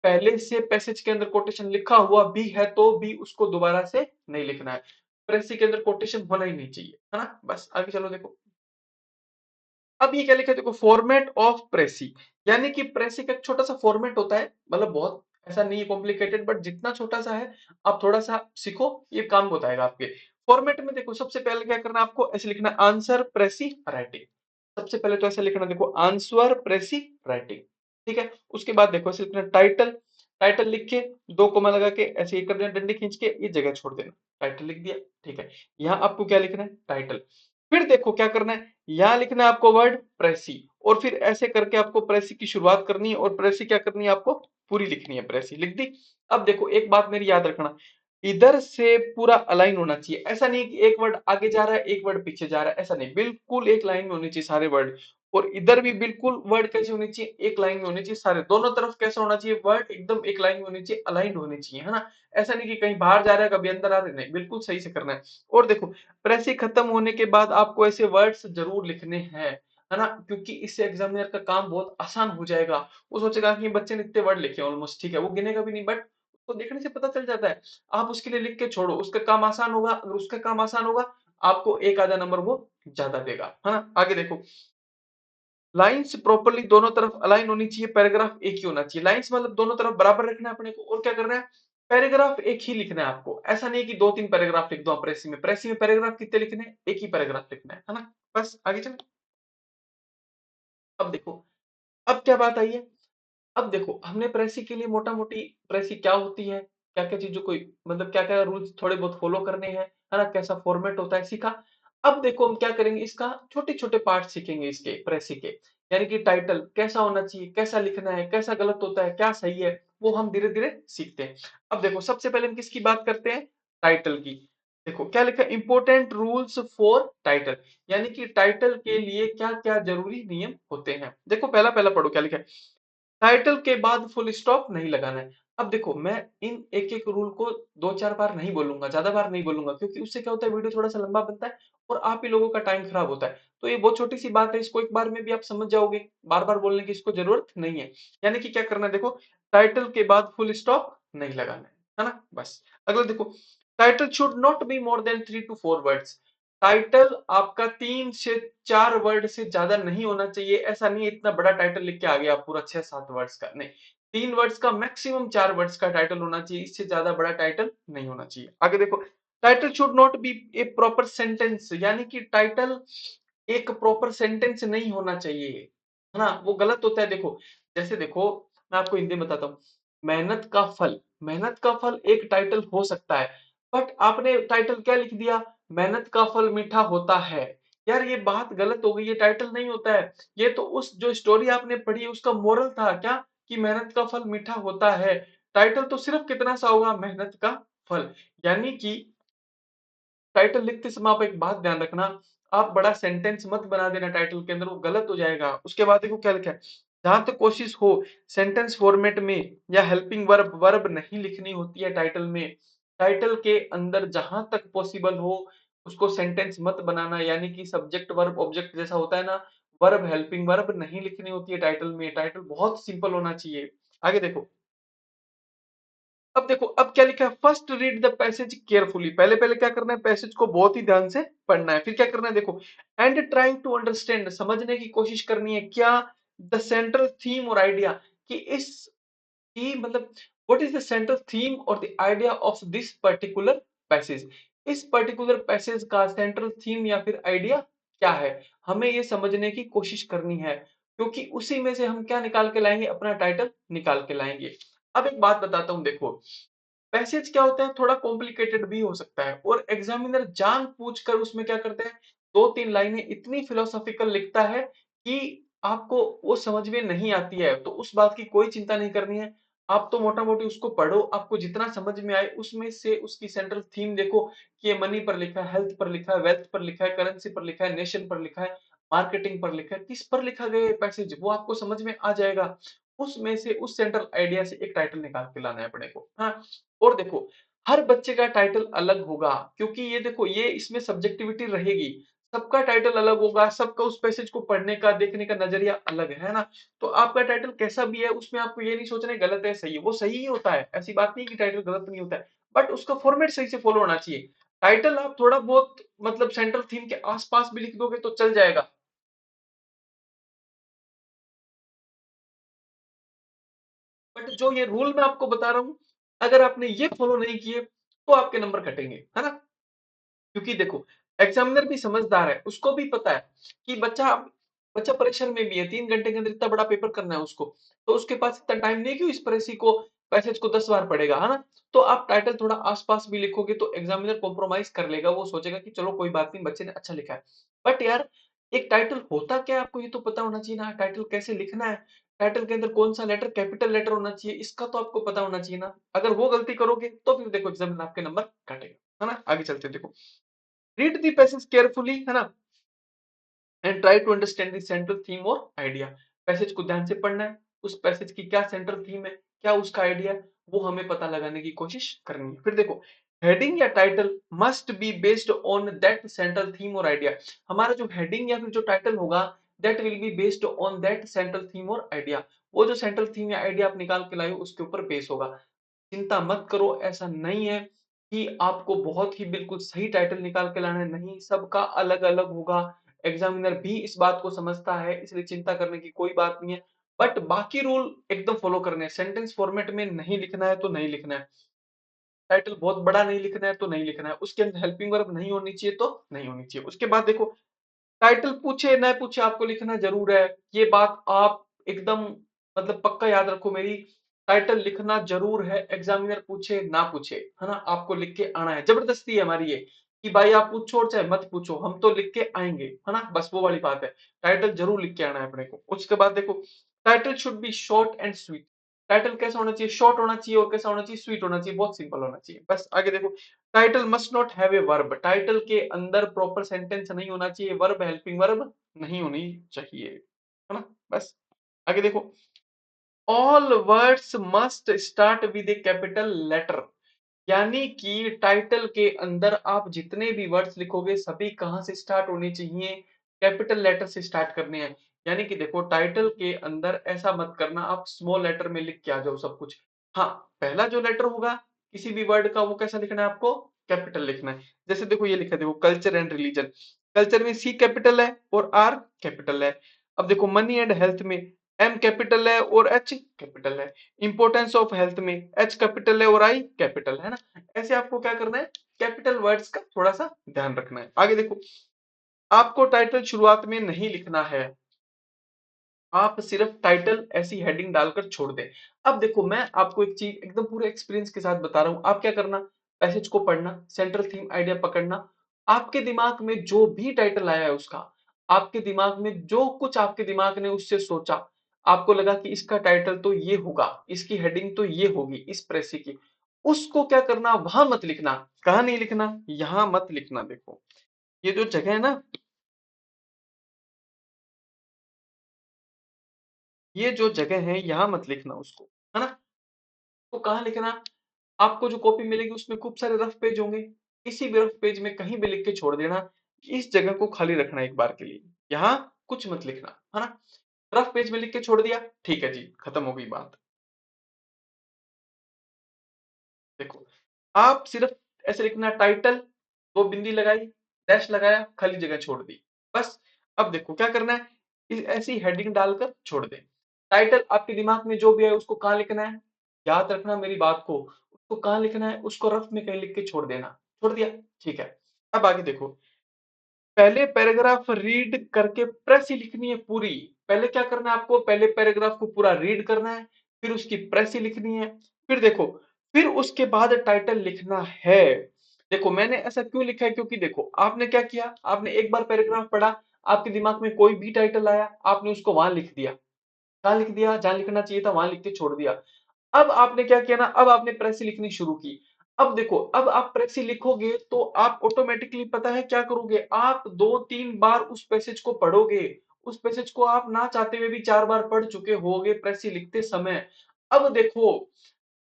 पहले से पैसेज के अंदर कोटेशन लिखा हुआ भी है तो भी उसको दोबारा से नहीं लिखना है, प्रेसी के अंदर कोटेशन होना ही नहीं चाहिए, है ना? बस आगे चलो, देखो अब ये क्या लिखा है, देखो, फॉर्मेट ऑफ प्रेसी। यानी कि प्रेसी का एक छोटा सा फॉर्मेट होता है, मतलब बहुत ऐसा नहीं है कॉम्प्लिकेटेड, बट जितना छोटा सा है आप थोड़ा सा सीखो, ये काम बताएगा आपके। फॉर्मेट में देखो, सबसे पहले क्या करना है आपको, ऐसे लिखना आंसर प्रेसी राइटिंग। सबसे पहले तो ऐसे लिखना, देखो, आंसर प्रेसी राइटिंग, ठीक है? उसके बाद देखो ऐसे लिखना टाइटल, टाइटल लिख के 2 कोमा लगा के ऐसे ही कर देना, डंडी खींच के ये जगह छोड़ देना, टाइटल लिख दिया, ठीक है? यहाँ आपको क्या लिखना है, टाइटल। फिर देखो क्या करना है, यहां लिखना है आपको वर्ड प्रेसी, और फिर ऐसे करके आपको प्रेसी की शुरुआत करनी है, और प्रेसी क्या करनी है आपको, पूरी लिखनी है, प्रेसी लिख दी। अब देखो एक बात मेरी याद रखना, इधर से पूरा अलाइन होना चाहिए, ऐसा नहीं कि एक वर्ड आगे जा रहा है एक वर्ड पीछे जा रहा है, ऐसा नहीं, बिल्कुल एक लाइन में होनी चाहिए सारे वर्ड। और इधर भी बिल्कुल वर्ड कैसे होने चाहिए, एक लाइन में होने चाहिए सारे, दोनों तरफ कैसा होना चाहिए, वर्ड एकदम एक लाइन में होने चाहिए, अलाइंड होने चाहिए, है ना। ऐसा नहीं कि कहीं बाहर जा रहा है कभी अंदर आ रहे, नहीं, बिल्कुल सही से करना है। और देखो, प्रेसी खत्म होने के बाद आपको ऐसे वर्ड्स जरूर लिखने हैं, है ना, क्योंकि इससे एग्जामिनर का काम बहुत आसान हो जाएगा। वो सोचेगा कि बच्चे ने इतने वर्ड लिखे ऑलमोस्ट, ठीक है, वो गिनेगा भी नहीं, बट उसको देखने से पता चल जाता है। आप उसके लिए लिख के छोड़ो, उसका काम आसान होगा, अगर उसका काम आसान होगा आपको एक आधा नंबर वो ज्यादा देगा, है ना। आगे देखो, लाइंस प्रॉपर्ली दोनों तरफ अलाइन होनी चाहिए, पैराग्राफ एक ही होना चाहिए। लाइंस मतलब दोनों तरफ बराबर रखना है अपने को, और क्या करना है, पैराग्राफ एक ही लिखना है आपको। ऐसा नहीं कि दो तीन पैराग्राफ लिख दो आप प्रेसी में, प्रेसी में पैराग्राफ कितने लिखने हैं, एक ही पैराग्राफ लिखना है ना। बस आगे चलो। अब देखो, अब क्या बात आई है, अब देखो हमने प्रेसी के लिए मोटा मोटी प्रेसी क्या होती है, क्या क्या चीजों को, मतलब क्या क्या रूल्स थोड़े बहुत फॉलो करने हैं, है ना, कैसा फॉर्मेट होता है सीखा। अब देखो हम क्या करेंगे, इसका छोटे छोटे पार्ट सीखेंगे इसके प्रेसी के, यानी कि टाइटल कैसा होना चाहिए, कैसा लिखना है, कैसा गलत होता है, क्या सही है, वो हम धीरे धीरे सीखते हैं। अब देखो सबसे पहले हम किसकी बात करते हैं, टाइटल की। देखो क्या लिखा है, इंपोर्टेंट रूल्स फॉर टाइटल, यानी कि टाइटल के लिए क्या क्या जरूरी नियम होते हैं। देखो पहला पहला पढ़ो क्या लिखा है, टाइटल के बाद फुल स्टॉप नहीं लगाना है। अब देखो मैं इन एक एक रूल को दो चार बार नहीं बोलूंगा, ज्यादा बार नहीं बोलूंगा, क्योंकि उससे क्या होता है, वीडियो थोड़ा सा लंबा बनता है और आप ही लोगों का टाइम खराब होता है। तो ये बहुत छोटी सी बात है, इसको एक बार में भी आप समझ जाओगे, बार बार बोलने की इसको जरूरत नहीं है। यानी कि क्या करना है, देखो टाइटल के बाद फुल स्टॉप नहीं लगाना है ना, बस। अगला देखो, title should not be more than 3 to 4 words. Title आपका 3 से 4 वर्ड से ज्यादा नहीं होना चाहिए। ऐसा नहीं है इतना बड़ा टाइटल लिख के आ गया पूरा 6-7 वर्ड्स का, नहीं, 3 वर्ड्स का मैक्सिमम 4 वर्ड्स का टाइटल होना चाहिए, इससे ज्यादा बड़ा टाइटल नहीं होना चाहिए। आगे देखो, title should not be A proper sentence, यानी कि टाइटल एक प्रॉपर सेंटेंस नहीं होना चाहिए, है ना, वो गलत होता है। देखो जैसे देखो, मैं आपको हिंदी में बताता हूँ, मेहनत का फल, मेहनत का फल एक टाइटल हो सकता है, बट आपने टाइटल क्या लिख दिया, मेहनत का फल मीठा होता है। यार ये बात गलत हो गई, ये टाइटल नहीं होता है। ये तो उस जो स्टोरी आपने पढ़ी उसका मोरल था क्या, कि मेहनत का फल मीठा होता है। टाइटल तो सिर्फ कितना सा होगा, मेहनत का फल। यानी कि टाइटल लिखते समय आप एक बात ध्यान रखना, आप बड़ा सेंटेंस मत बना देना टाइटल के अंदर, वो गलत हो जाएगा। उसके बाद देखो क्या लिखा है, जहां तक कोशिश हो सेंटेंस फॉर्मेट में या हेल्पिंग वर्ब वर्ब नहीं लिखनी होती है टाइटल में। टाइटल के अंदर जहां तक पॉसिबल हो उसको सेंटेंस मत बनाना, यानी कि सब्जेक्ट वर्ब ऑब्जेक्ट जैसा होता है ना, वर्ब हेल्पिंग वर्ब नहीं लिखनी होती है टाइटल में। टाइटल बहुत सिंपल होना चाहिए। आगे देखो, अब देखो अब क्या लिखा है, first read the passage carefully. पहले पहले क्या करना है, पैसेज को बहुत ही ध्यान से पढ़ना है। फिर क्या करना है, देखो एंड ट्राइंग टू अंडरस्टैंड, समझने की कोशिश करनी है क्या, द सेंट्रल थीम और आइडिया, कि इस की मतलब what is the central theme और the idea of this particular passage. इस पर्टिकुलर पैसेज का सेंट्रल थीम या फिर आइडिया क्या है, हमें ये समझने की कोशिश करनी है, क्योंकि उसी में से हम क्या निकाल के लाएंगे, अपना टाइटल निकाल के लाएंगे। अब एक बात बताता हूं, देखो पैसेज क्या होता है, थोड़ा कॉम्प्लिकेटेड भी हो सकता है, और एग्जामिनर जान पूछ कर उसमें क्या करते हैं, दो तीन लाइनें इतनी फिलोसॉफिकल लिखता है कि आपको वो समझ में नहीं आती है। तो उस बात की कोई चिंता नहीं करनी है, आप तो मोटा मोटी उसको पढ़ो, आपको जितना समझ में आए उसमें से उसकी सेंट्रल थीम देखो, कि ये मनी पर लिखा है, हेल्थ पर लिखा है, वेल्थ पर लिखा है, करेंसी पर लिखा है, नेशन पर लिखा है, मार्केटिंग पर लिखा है, किस पर लिखा गया है पैसेज, वो आपको समझ में आ जाएगा। उसमें से उस सेंट्रल आइडिया से एक टाइटल निकाल के लाना है अपने को, हाँ। और देखो हर बच्चे का टाइटल अलग होगा, क्योंकि ये देखो ये इसमें सब्जेक्टिविटी रहेगी, सबका टाइटल अलग होगा, सबका उस पैसेज को पढ़ने का देखने का नजरिया अलग है ना। तो आपका टाइटल कैसा भी है उसमें आपको ये नहीं सोचना है गलत है सही है, वो सही ही होता है, ऐसी बात नहीं कि टाइटल गलत नहीं होता है, बट उसका फॉर्मेट सही से फॉलो होना चाहिए। टाइटल आप थोड़ा बहुत मतलब सेंट्रल थीम के आसपास भी लिख दोगे तो चल जाएगा, बट जो ये रूल मैं आपको बता रहा हूं, अगर आपने ये फॉलो नहीं किए तो आपके नंबर कटेंगे, है ना। क्योंकि देखो एग्जामिनर भी समझदार है, उसको भी पता है कि बच्चा बच्चा परीक्षण में भी है, 3 घंटे के अंदर इतना बड़ा पेपर करना है उसको, तो उसके पास इतना टाइम नहीं है कि इस परेसी को पैसेज को 10 बार पढ़ेगा, है ना। तो आप टाइटल थोड़ा आसपास भी लिखोगे तो एग्जामिनर कॉम्प्रोमाइज कर लेगा, वो सोचेगा कि चलो कोई बात नहीं बच्चे ने अच्छा लिखा है। बट यार एक टाइटल होता क्या है आपको ये तो पता होना चाहिए ना, टाइटल कैसे लिखना है, टाइटल के अंदर कौन सा लेटर कैपिटल लेटर होना चाहिए, इसका तो आपको पता होना चाहिए ना। अगर वो गलती करोगे तो फिर देखो एग्जामिनर आपके नंबर काटेगा, है ना। आगे चलते हैं, देखो रीड दी पैसेज केयरफुली, है ना। And try to understand the central theme और आइडिया। पैसेज को ध्यान से पढ़ना है, उस पैसेज की क्या सेंट्रल थीम है, क्या उसका आइडिया है, वो हमें पता लगाने की कोशिश करनी है। फिर देखो, हेडिंग या title must be based on that central theme और आइडिया। हमारा जो हेडिंग या फिर जो टाइटल होगा, that will be based on that central theme और आइडिया। वो जो सेंट्रल थीम या आइडिया आप निकाल के लाए हो उसके ऊपर बेस होगा। चिंता मत करो, ऐसा नहीं है कि आपको बहुत ही बिल्कुल सही टाइटल निकाल के लाना है, नहीं, सबका अलग-अलग होगा। एग्जामिनर भी इस बात को समझता है, इसलिए चिंता करने की कोई बात नहीं है। बट बाकी रूल एकदम फॉलो करने हैं। सेंटेंस फॉर्मेट में नहीं लिखना है तो नहीं लिखना है। टाइटल बहुत बड़ा नहीं लिखना है तो नहीं लिखना है। उसके अंदर हेल्पिंग वर्ब नहीं होनी चाहिए तो नहीं होनी चाहिए। उसके बाद देखो, टाइटल पूछे न पूछे आपको लिखना जरूर है। ये बात आप एकदम मतलब पक्का याद रखो मेरी। टाइटल लिखना जरूर है, एग्जामिनर पूछे ना पूछे, है ना, आपको लिख के आना है। जबरदस्ती है हमारी ये कि भाई आप पूछो और चाहे मत पूछो, हम तो लिख के आएंगे, है ना, बस वो वाली बात है। टाइटल जरूर लिख के आना है अपने को। उसके बाद देखो, title should be short and sweet. Title कैसा होना चाहिए? शॉर्ट होना चाहिए और कैसा होना चाहिए? स्वीट होना चाहिए, बहुत सिंपल होना चाहिए। बस आगे देखो, title must not have a verb. Title के अंदर प्रॉपर सेंटेंस नहीं होना चाहिए, वर्ब हेल्पिंग वर्ब नहीं होनी चाहिए, है ना। बस आगे देखो, all words must start with a capital letter. यानी कि टाइटल के अंदर आप जितने भी वर्ड्स लिखोगे सभी कहां से स्टार्ट होने चाहिए? कैपिटल लेटर से स्टार्ट करने हैं। यानी कि देखो, टाइटल के अंदर ऐसा मत करना आप स्मॉल लेटर में लिख के आ जाओ सब कुछ। हाँ, पहला जो लेटर होगा किसी भी वर्ड का वो कैसा लिखना है आपको? कैपिटल लिखना है। जैसे देखो ये लिखा है, देखो, कल्चर एंड रिलीजन। कल्चर में सी कैपिटल है और आर कैपिटल है। अब देखो, मनी एंड हेल्थ में एम कैपिटल है और एच कैपिटल है। इंपॉर्टेंस ऑफ हेल्थ में एच कैपिटल है और आई कैपिटल है ना। ऐसे आपको क्या करना है? कैपिटल वर्ड्स का थोड़ा सा ध्यान रखना है। आगे देखो, आपको टाइटल शुरुआत में नहीं लिखना है, आप सिर्फ टाइटल ऐसी हेडिंग डालकर छोड़ दें। अब देखो, मैं आपको एक चीज एकदम पूरे एक्सपीरियंस के साथ बता रहा हूं। आप क्या करना, पैसेज को पढ़ना, सेंट्रल थीम आइडिया पकड़ना, आपके दिमाग में जो भी टाइटल आया है उसका, आपके दिमाग में जो कुछ आपके दिमाग ने उससे सोचा, आपको लगा कि इसका टाइटल तो ये होगा, इसकी हेडिंग तो ये होगी इस प्रेसी की, उसको क्या करना, वहां मत लिखना। कहा नहीं लिखना? यहां मत लिखना। देखो, ये जो जगह है ना, ये जो जगह है यहां मत लिखना उसको, है ना। तो कहाँ लिखना? आपको जो कॉपी मिलेगी उसमें खूब सारे रफ पेज होंगे, किसी भी रफ पेज में कहीं भी लिख के छोड़ देना। इस जगह को खाली रखना एक बार के लिए, यहाँ कुछ मत लिखना, है ना। रफ पेज में लिख के छोड़ दिया, ठीक है जी, खत्म हो गई बात। देखो, आप सिर्फ ऐसे लिखना, टाइटल, दो बिंदी लगाई, डैश लगाया, खाली जगह छोड़ दी, बस। अब देखो क्या करना है, ऐसी हेडिंग डालकर छोड़ दे। टाइटल आपके दिमाग में जो भी है उसको कहाँ लिखना है? याद रखना मेरी बात को, उसको कहाँ लिखना है? उसको रफ में कहीं लिख के छोड़ देना। छोड़ दिया, ठीक है। अब आगे देखो, पहले पैराग्राफ रीड करके प्रेस ही लिखनी है पूरी। पहले क्या करना है आपको? पहले पैराग्राफ को पूरा रीड करना है, फिर उसकी प्रेस ही लिखनी है। फिर देखो, फिर उसके बाद टाइटल लिखना है। देखो, मैंने ऐसा क्यों लिखा है, क्योंकि देखो आपने क्या किया, आपने एक बार पैराग्राफ पढ़ा, आपके दिमाग में कोई भी टाइटल आया, आपने उसको वहां लिख दिया। कहाँ लिख दिया? जहां लिखना चाहिए था वहां लिख के छोड़ दिया। अब आपने क्या किया ना, अब आपने प्रेसी लिखनी शुरू की। अब देखो, अब आप प्रेसी लिखोगे तो आप ऑटोमेटिकली पता है क्या करोगे, आप 2-3 बार उस पैसेज को पढ़ोगे। उस पैसेज को आप ना चाहते हुए भी 4 बार पढ़ चुके होगे प्रेसी लिखते समय। अब देखो,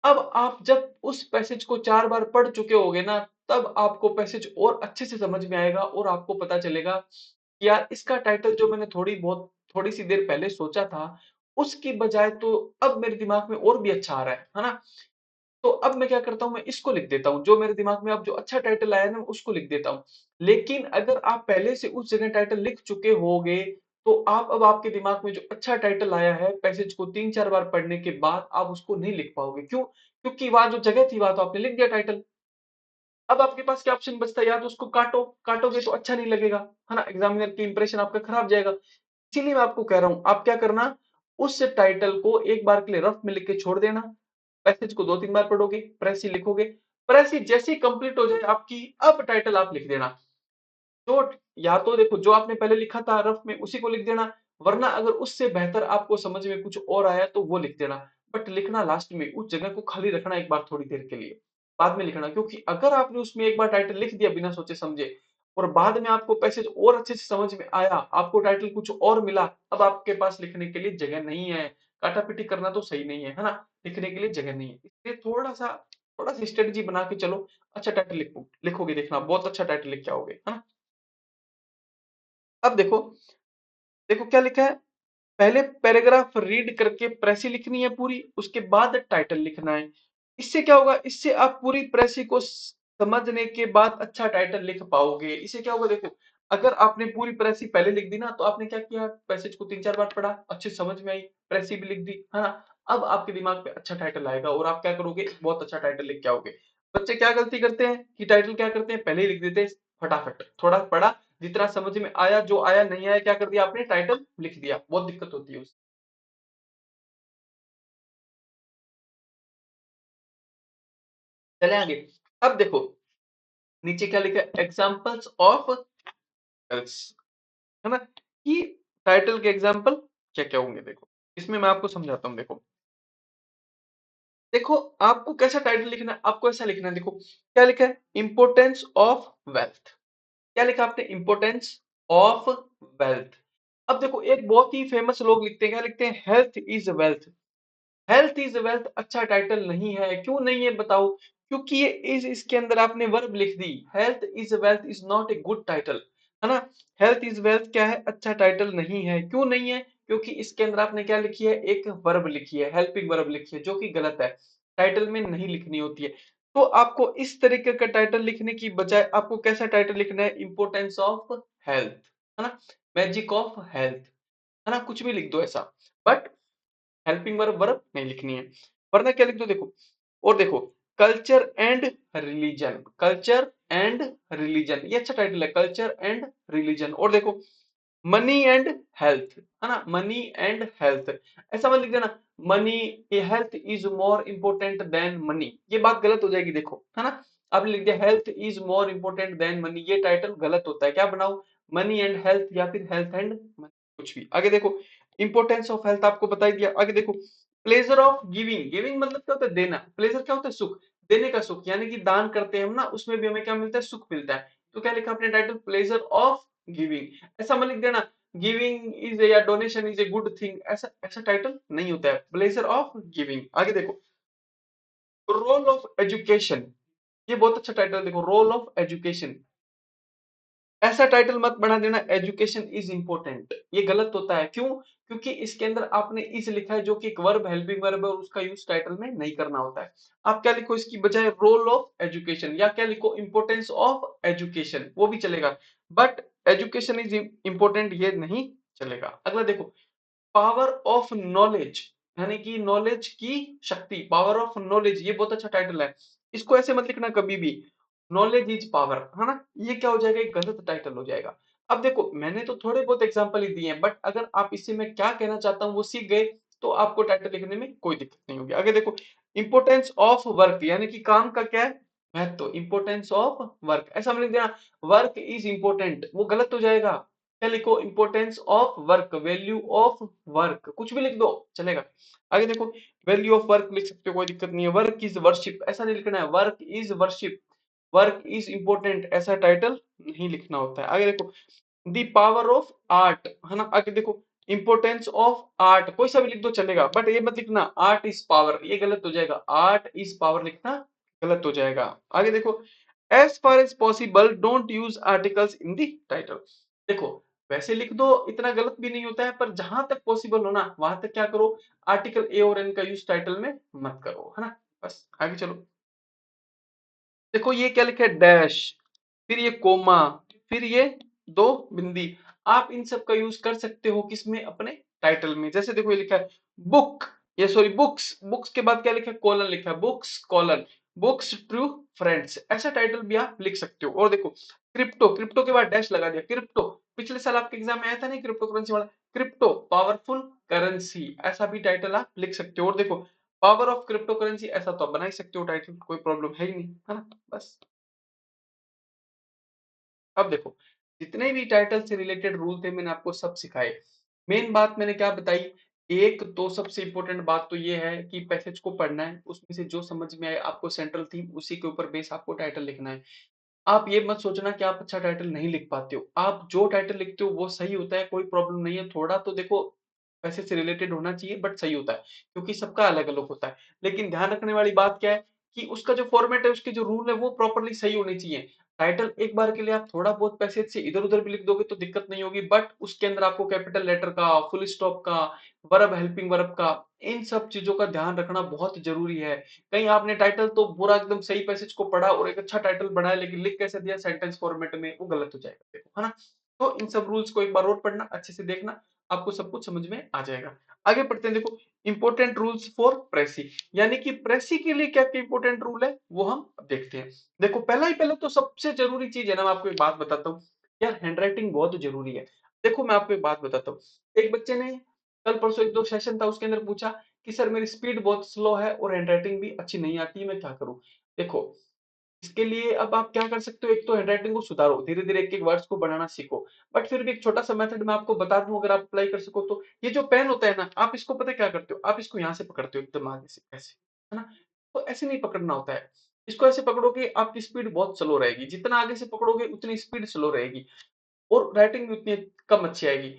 अब आप जब उस पैसेज को 4 बार पढ़ चुके होगे ना, तब आपको पैसेज और अच्छे से समझ में आएगा और आपको पता चलेगा कि यार इसका टाइटल जो मैंने थोड़ी सी देर पहले सोचा था, उसकी बजाय तो अब मेरे दिमाग में और भी अच्छा आ रहा है ना। तो अब मैं क्या करता हूँ, मैं इसको लिख देता हूँ, जो मेरे दिमाग में अब जो अच्छा टाइटल आया है ना उसको लिख देता हूँ। लेकिन अगर आप पहले से उस जगह टाइटल लिख चुके होगे, तो आप अब आपके दिमाग में जो अच्छा टाइटल आया है पैसेज को 3-4 बार पढ़ने के बाद आप उसको नहीं लिख पाओगे। क्यों? क्योंकि वहां जो जगह थी वहां तो आपने लिख दिया टाइटल। अब आपके पास क्या ऑप्शन बचता है? या तो उसको काटो, काटोगे तो अच्छा नहीं लगेगा, है ना, एग्जामिनर की इंप्रेशन आपका खराब जाएगा। इसीलिए मैं आपको कह रहा हूं, आप क्या करना, उस टाइटल को एक बार के लिए रफ में लिख के छोड़ देना। पैसेज को 2-3 बार पढ़ोगे, प्रेस ही लिखोगे। प्रेस ही जैसी कंप्लीट हो जाए आपकी, अब टाइटल आप लिख देना। तो या तो देखो, जो आपने पहले लिखा था रफ में उसी को लिख देना, वरना अगर उससे बेहतर आपको समझ में कुछ और आया तो वो लिख देना। बट लिखना लास्ट में, उस जगह को खाली रखना एक बार थोड़ी देर के लिए, बाद में लिखना। क्योंकि अगर आपने उसमें एक बार टाइटल लिख दिया बिना सोचे समझे, और बाद में आपको पैसेज और अच्छे से समझ में आया, आपको टाइटल कुछ और मिला, अब आपके पास लिखने के लिए जगह नहीं है। काटा-पीटी करना तो सही नहीं है ना? लिखने के लिए जगह नहीं है। इसलिए थोड़ा-सा स्ट्रेटजी बना के चलो, अच्छा टाइटल लिखोगे देखना, बहुत अच्छा टाइटल लिख के आओगे, है ना? अब देखो, देखो क्या लिखा है, पहले पैराग्राफ रीड करके प्रेसी लिखनी है पूरी, उसके बाद टाइटल लिखना है। इससे क्या होगा, इससे आप पूरी प्रेसी को समझने के बाद अच्छा टाइटल लिख पाओगे। इससे क्या होगा देखो, अगर आपने पूरी प्रेसी पहले लिख दी ना, तो आपने क्या किया, पैसेज को 3-4 बार पढ़ा, अच्छे से समझ में आई, प्रेसी भी लिख दी, है ना? अब आपके दिमाग पे अच्छा टाइटल आएगा और आप क्या करोगे, बहुत अच्छा टाइटल लिख के आओगे। बच्चे क्या गलती करते हैं कि टाइटल क्या करते हैं, पहले ही लिख देते हैं फटाफट, थोड़ा पढ़ा, जितना समझ में आया, जो आया नहीं आया क्या कर दिया आपने, टाइटल लिख दिया, बहुत दिक्कत होती है उससे। चले आगे। अब देखो नीचे क्या लिखा है, एग्जाम्पल्स ऑफ एल्स, है ना, कि टाइटल के एग्जाम्पल क्या क्या होंगे। देखो इसमें मैं आपको समझाता हूँ। देखो देखो आपको कैसा टाइटल लिखना है, आपको ऐसा लिखना है। देखो क्या लिखा है, इंपोर्टेंस ऑफ वेल्थ। क्या लिखा आपने, इंपोर्टेंस ऑफ वेल्थ। अब देखो एक बहुत ही फेमस लोग लिखते हैं, क्या लिखते हैं, health is wealth. Health is wealth अच्छा टाइटल नहीं है, क्यों नहीं है बताओ, क्योंकि ये इज, इसके अंदर आपने वर्ब लिख दी। Health is wealth is not a good title, है ना। हेल्थ इज वेल्थ क्या है, अच्छा टाइटल नहीं है। क्यों नहीं है, क्योंकि इसके अंदर आपने क्या लिखी है, एक वर्ब लिखी है, हेल्पिंग वर्ब लिखी है, जो कि गलत है, टाइटल में नहीं लिखनी होती है। तो आपको इस तरीके का टाइटल लिखने की बजाय आपको कैसा टाइटल लिखना है, इंपोर्टेंस ऑफ हेल्थ, है ना, मैजिक ऑफ हेल्थ, है ना, कुछ भी लिख दो ऐसा, बट हेल्पिंग वर्ब वर्ब नहीं लिखनी है। वरना क्या लिख दो देखो, और देखो culture and religion, culture and religion, ये अच्छा टाइटल है, कल्चर एंड रिलीजन। और देखो मनी एंड हेल्थ, है ना, मनी एंड हेल्थ, ऐसा मत लिख देना, money, health is more important than money, ये बात गलत हो जाएगी। देखो है ना, आपने लिख दिया health is more important than money, ये टाइटल गलत होता है। क्या बनाओ, मनी एंड हेल्थ या फिर हेल्थ एंड मनी, कुछ भी। आगे देखो इंपोर्टेंस ऑफ हेल्थ आपको बता ही दिया। आगे देखो प्लेजर ऑफ गिविंग, गिविंग मतलब क्या होता है, देना, प्लेजर क्या होता है, सुख, देने का सुख, यानी कि दान करते हैं हम ना, उसमें भी हमें क्या मिलता है, सुख मिलता है। तो क्या लिखा अपने टाइटल, प्लेजर ऑफ गिविंग। ऐसा मत लिख देना गिविंग इज या donation is a good thing, ऐसा ऐसा टाइटल नहीं होता है, प्लेजर ऑफ गिविंग। आगे देखो रोल ऑफ एजुकेशन, ये बहुत अच्छा टाइटल, देखो रोल ऑफ एजुकेशन, ऐसा टाइटल मत बना देना, एजुकेशन इज इंपॉर्टेंट, ये गलत होता है। क्यों, क्योंकि इसके अंदर आपने इस लिखा है, जो कि एक वर्ब, हेल्पिंग वर्ब है, और उसका यूज टाइटल में नहीं करना होता है। आप क्या लिखो इसकी बजाय, रोल ऑफ एजुकेशन, या क्या लिखो, इंपोर्टेंस ऑफ एजुकेशन, वो भी चलेगा, बट एजुकेशन इज इंपॉर्टेंट ये नहीं चलेगा। अगला देखो पावर ऑफ नॉलेज, यानी कि नॉलेज की शक्ति, पावर ऑफ नॉलेज, ये बहुत अच्छा टाइटल है। इसको ऐसे मत लिखना कभी भी, नॉलेज इज पावर, है ना, ये क्या हो जाएगा, एक गलत टाइटल हो जाएगा। अब देखो मैंने तो थोड़े बहुत एग्जांपल ही दिए हैं, बट अगर आप इससे मैं क्या कहना चाहता हूँ वो सीख गए, तो आपको टाइटल लिखने में कोई दिक्कत नहीं होगी। आगे देखो इंपोर्टेंस ऑफ वर्क, यानी कि काम का क्या है, महत्व, इंपोर्टेंस ऑफ वर्क, ऐसा मैंने दिया, वर्क इज इंपोर्टेंट, वो गलत हो जाएगा। क्या लिखो, importance of work, value of work, कुछ भी लिख दो चलेगा। आगे देखो वैल्यू ऑफ वर्क लिख सकते हो, कोई दिक्कत नहीं है। वर्क इज वर्शिप, ऐसा नहीं लिखना है, work is worship, work is important, ऐसा टाइटल नहीं लिखना होता है। आगे देखो दी पावर ऑफ आर्ट, है ना, आगे देखो इंपोर्टेंस ऑफ आर्ट, कोई सा भी लिख दो चलेगा, बट ये मत लिखना आर्ट इज पावर, ये गलत हो जाएगा, आर्ट इज पावर लिखना गलत हो जाएगा। आगे देखो as far as possible don't use articles in the title, देखो वैसे लिख दो, इतना गलत भी नहीं होता है, पर जहां तक पॉसिबल हो ना वहां तक क्या करो, आर्टिकल ए और एन का यूज टाइटल में मत करो, है ना। बस आगे चलो, देखो ये क्या लिखा है, डैश, फिर ये कोमा, फिर ये दो बिंदी, आप इन सब का यूज कर सकते हो किसमें, अपने टाइटल में। जैसे देखो ये लिखा है बुक, ये सॉरी बुक्स, बुक्स के बाद क्या लिखा है, कॉलन लिखा है, books colon, books true friends, ऐसा टाइटल भी आप लिख सकते हो। और देखो क्रिप्टो, क्रिप्टो के बाद डैश लगा दिया, क्रिप्टो, पिछले साल आपके एग्जाम में आया था नहीं, क्रिप्टो करेंसी वाला, क्रिप्टो पावरफुल करेंसी, ऐसा भी टाइटल आप लिख सकते हो। और देखो पावर ऑफ क्रिप्टो करेंसी, ऐसा तो आप बना ही सकते हो टाइटल, कोई प्रॉब्लम है ही नहीं, है ना। बस अब देखो जितने भी टाइटल से रिलेटेड रूल थे मैंने आपको सब सिखाए। मेन बात मैंने क्या बताई, एक तो सबसे इंपॉर्टेंट बात तो ये है कि पैसेज को पढ़ना है, उसमें से जो समझ में आए आपको सेंट्रल थीम, उसी के ऊपर बेस आपको टाइटल लिखना है। आप ये मत सोचना कि आप अच्छा टाइटल नहीं लिख पाते हो। आप जो टाइटल लिखते हो वो सही होता है, कोई प्रॉब्लम नहीं है। थोड़ा तो देखो पैसे से रिलेटेड होना चाहिए बट सही होता है, क्योंकि सबका अलग-अलग होता है। लेकिन ध्यान रखने वाली बात क्या है कि उसका जो फॉर्मेट है, उसके जो रूल है वो प्रॉपर्ली सही होने चाहिए। टाइटल एक बार के लिए आप थोड़ा बहुत पैसे से इधर-उधर भी लिख दोगे तो दिक्कत नहीं होगी, बट उसके अंदर आपको कैपिटल लेटर का, फुल स्टॉप का, वर्ब, हेल्पिंग वर्ब का, इन सब चीज़ों का ध्यान रखना बहुत ज़रूरी है। कहीं आपने टाइटल तो पूरा एकदम सही पैसेज को पढ़ा और एक अच्छा टाइटल बनाया, लेकिन लिख कैसे दिया सेंटेंस फॉर्मेट में, वो गलत हो जाएगा देखो, है ना? तो इन सब रूल्स को एक बार और पढ़ना, अच्छे से देखना, आपको सब कुछ समझ में आ जाएगा। आगे पढ़ते हैं, देखो इंपॉर्टेंट रूल्स फॉर प्रेसी, यानी कि प्रेसी के लिए क्या-क्या इंपॉर्टेंट रूल है, वो हम अब देखते हैं। देखो पहले तो सबसे जरूरी चीज है ना, मैं आपको एक बात बताता हूँ यार, हैंडराइटिंग बहुत जरूरी है। देखो मैं आपको एक बात बताता हूँ, एक बच्चे ने कल परसों एक दो सेशन था, उसके अंदर पूछा कि सर मेरी स्पीड बहुत स्लो है और हैंडराइटिंग भी अच्छी नहीं आती है, मैं क्या करूँ? देखो इसके लिए अब आप क्या कर सकते हो, एक तो हैंडराइटिंग को सुधारो, धीरे-धीरे एक-एक वर्ड्स को बनाना सीखो। बट फिर भी एक छोटा-सा मेथड मैं आपको बता दूँ, अगर आप अप्लाई कर सको तो, ये जो पेन होता है ना, आप इसको पता है क्या करते हो? आप इसको यहाँ से पकड़ते हो एकदम आगे से, ऐसे, है ना? तो ऐसे नहीं पकड़ना होता है। इसको ऐसे पकड़ोगे, आपकी स्पीड बहुत स्लो रहेगी। जितना आगे से पकड़ोगे, उतनी स्पीड स्लो रहेगी और राइटिंग भी उतनी कम अच्छी आएगी।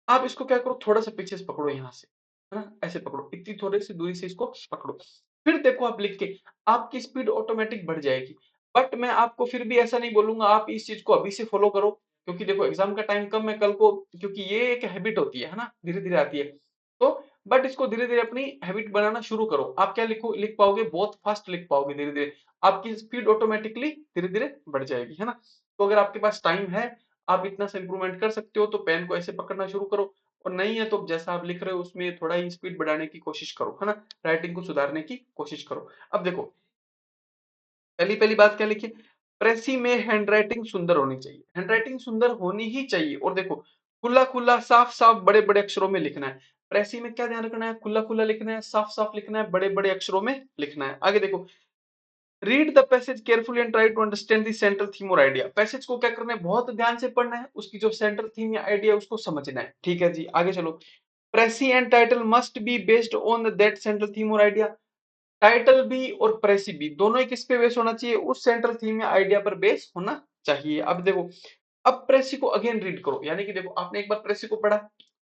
आप इसको क्या करो, थोड़ा-सा पीछे से पकड़ो यहाँ से, है ना? ऐसे पकड़ो, इतनी थोड़ी-सी दूरी से इसको पकड़ो। फिर देखो आप लिख के, आपकी स्पीड ऑटोमैटिक बढ़ जाएगी। बट मैं आपको फिर भी ऐसा नहीं बोलूँगा आप इस चीज़ को अभी से फ़ॉलो करो, क्योंकि देखो एग्ज़ाम का टाइम कम है कल को, क्योंकि ये एक हैबिट होती है ना? धीरे-धीरे आती है। तो बट इसको धीरे-धीरे अपनी हैबिट बनाना शुरू करो। आप क्या लिख पाओगे, बहुत फ़ास्ट लिख पाओगे धीरे-धीरे। आपकी स्पीड ऑटोमैटिकली धीरे-धीरे बढ़ जाएगी, है ना? तो अगर आपके पास टाइम है, आप इतना सा इम्प्रूवमेंट कर सकते हो, तो पेन को ऐसे पकड़ना शुरू करो, और नहीं है तो जैसा आप लिख रहे हो उसमें थोड़ा ही स्पीड बढ़ाने की कोशिश करो, है ना? राइटिंग को सुधारने की कोशिश करो। अब देखो, पहली पहली बात क्या लिखी, प्रेसी में हैंडराइटिंग सुंदर होनी चाहिए। हैंडराइटिंग सुंदर होनी ही चाहिए, और देखो खुला खुला साफ साफ बड़े बड़े अक्षरों में लिखना है। प्रेसी में क्या ध्यान रखना है, खुला खुला लिखना है, साफ साफ लिखना है, बड़े बड़े अक्षरों में लिखना है। आगे देखो, read the passage carefully and try to understand the central theme और आइडिया। पैसेज को क्या करना है, बहुत ध्यान से पढ़ना है, उसकी जो सेंट्रल थीम या आइडिया है उसको समझना है। ठीक है जी, आगे चलो। Precis and title must be based on that central theme और आइडिया। टाइटल भी और प्रेसी भी दोनों ही किस पे बेस होना चाहिए, उस सेंट्रल थीम या आइडिया पर बेस होना चाहिए। अब देखो, अब प्रेसी को अगेन रीड करो, यानी कि देखो आपने एक बार प्रेसी को पढ़ा,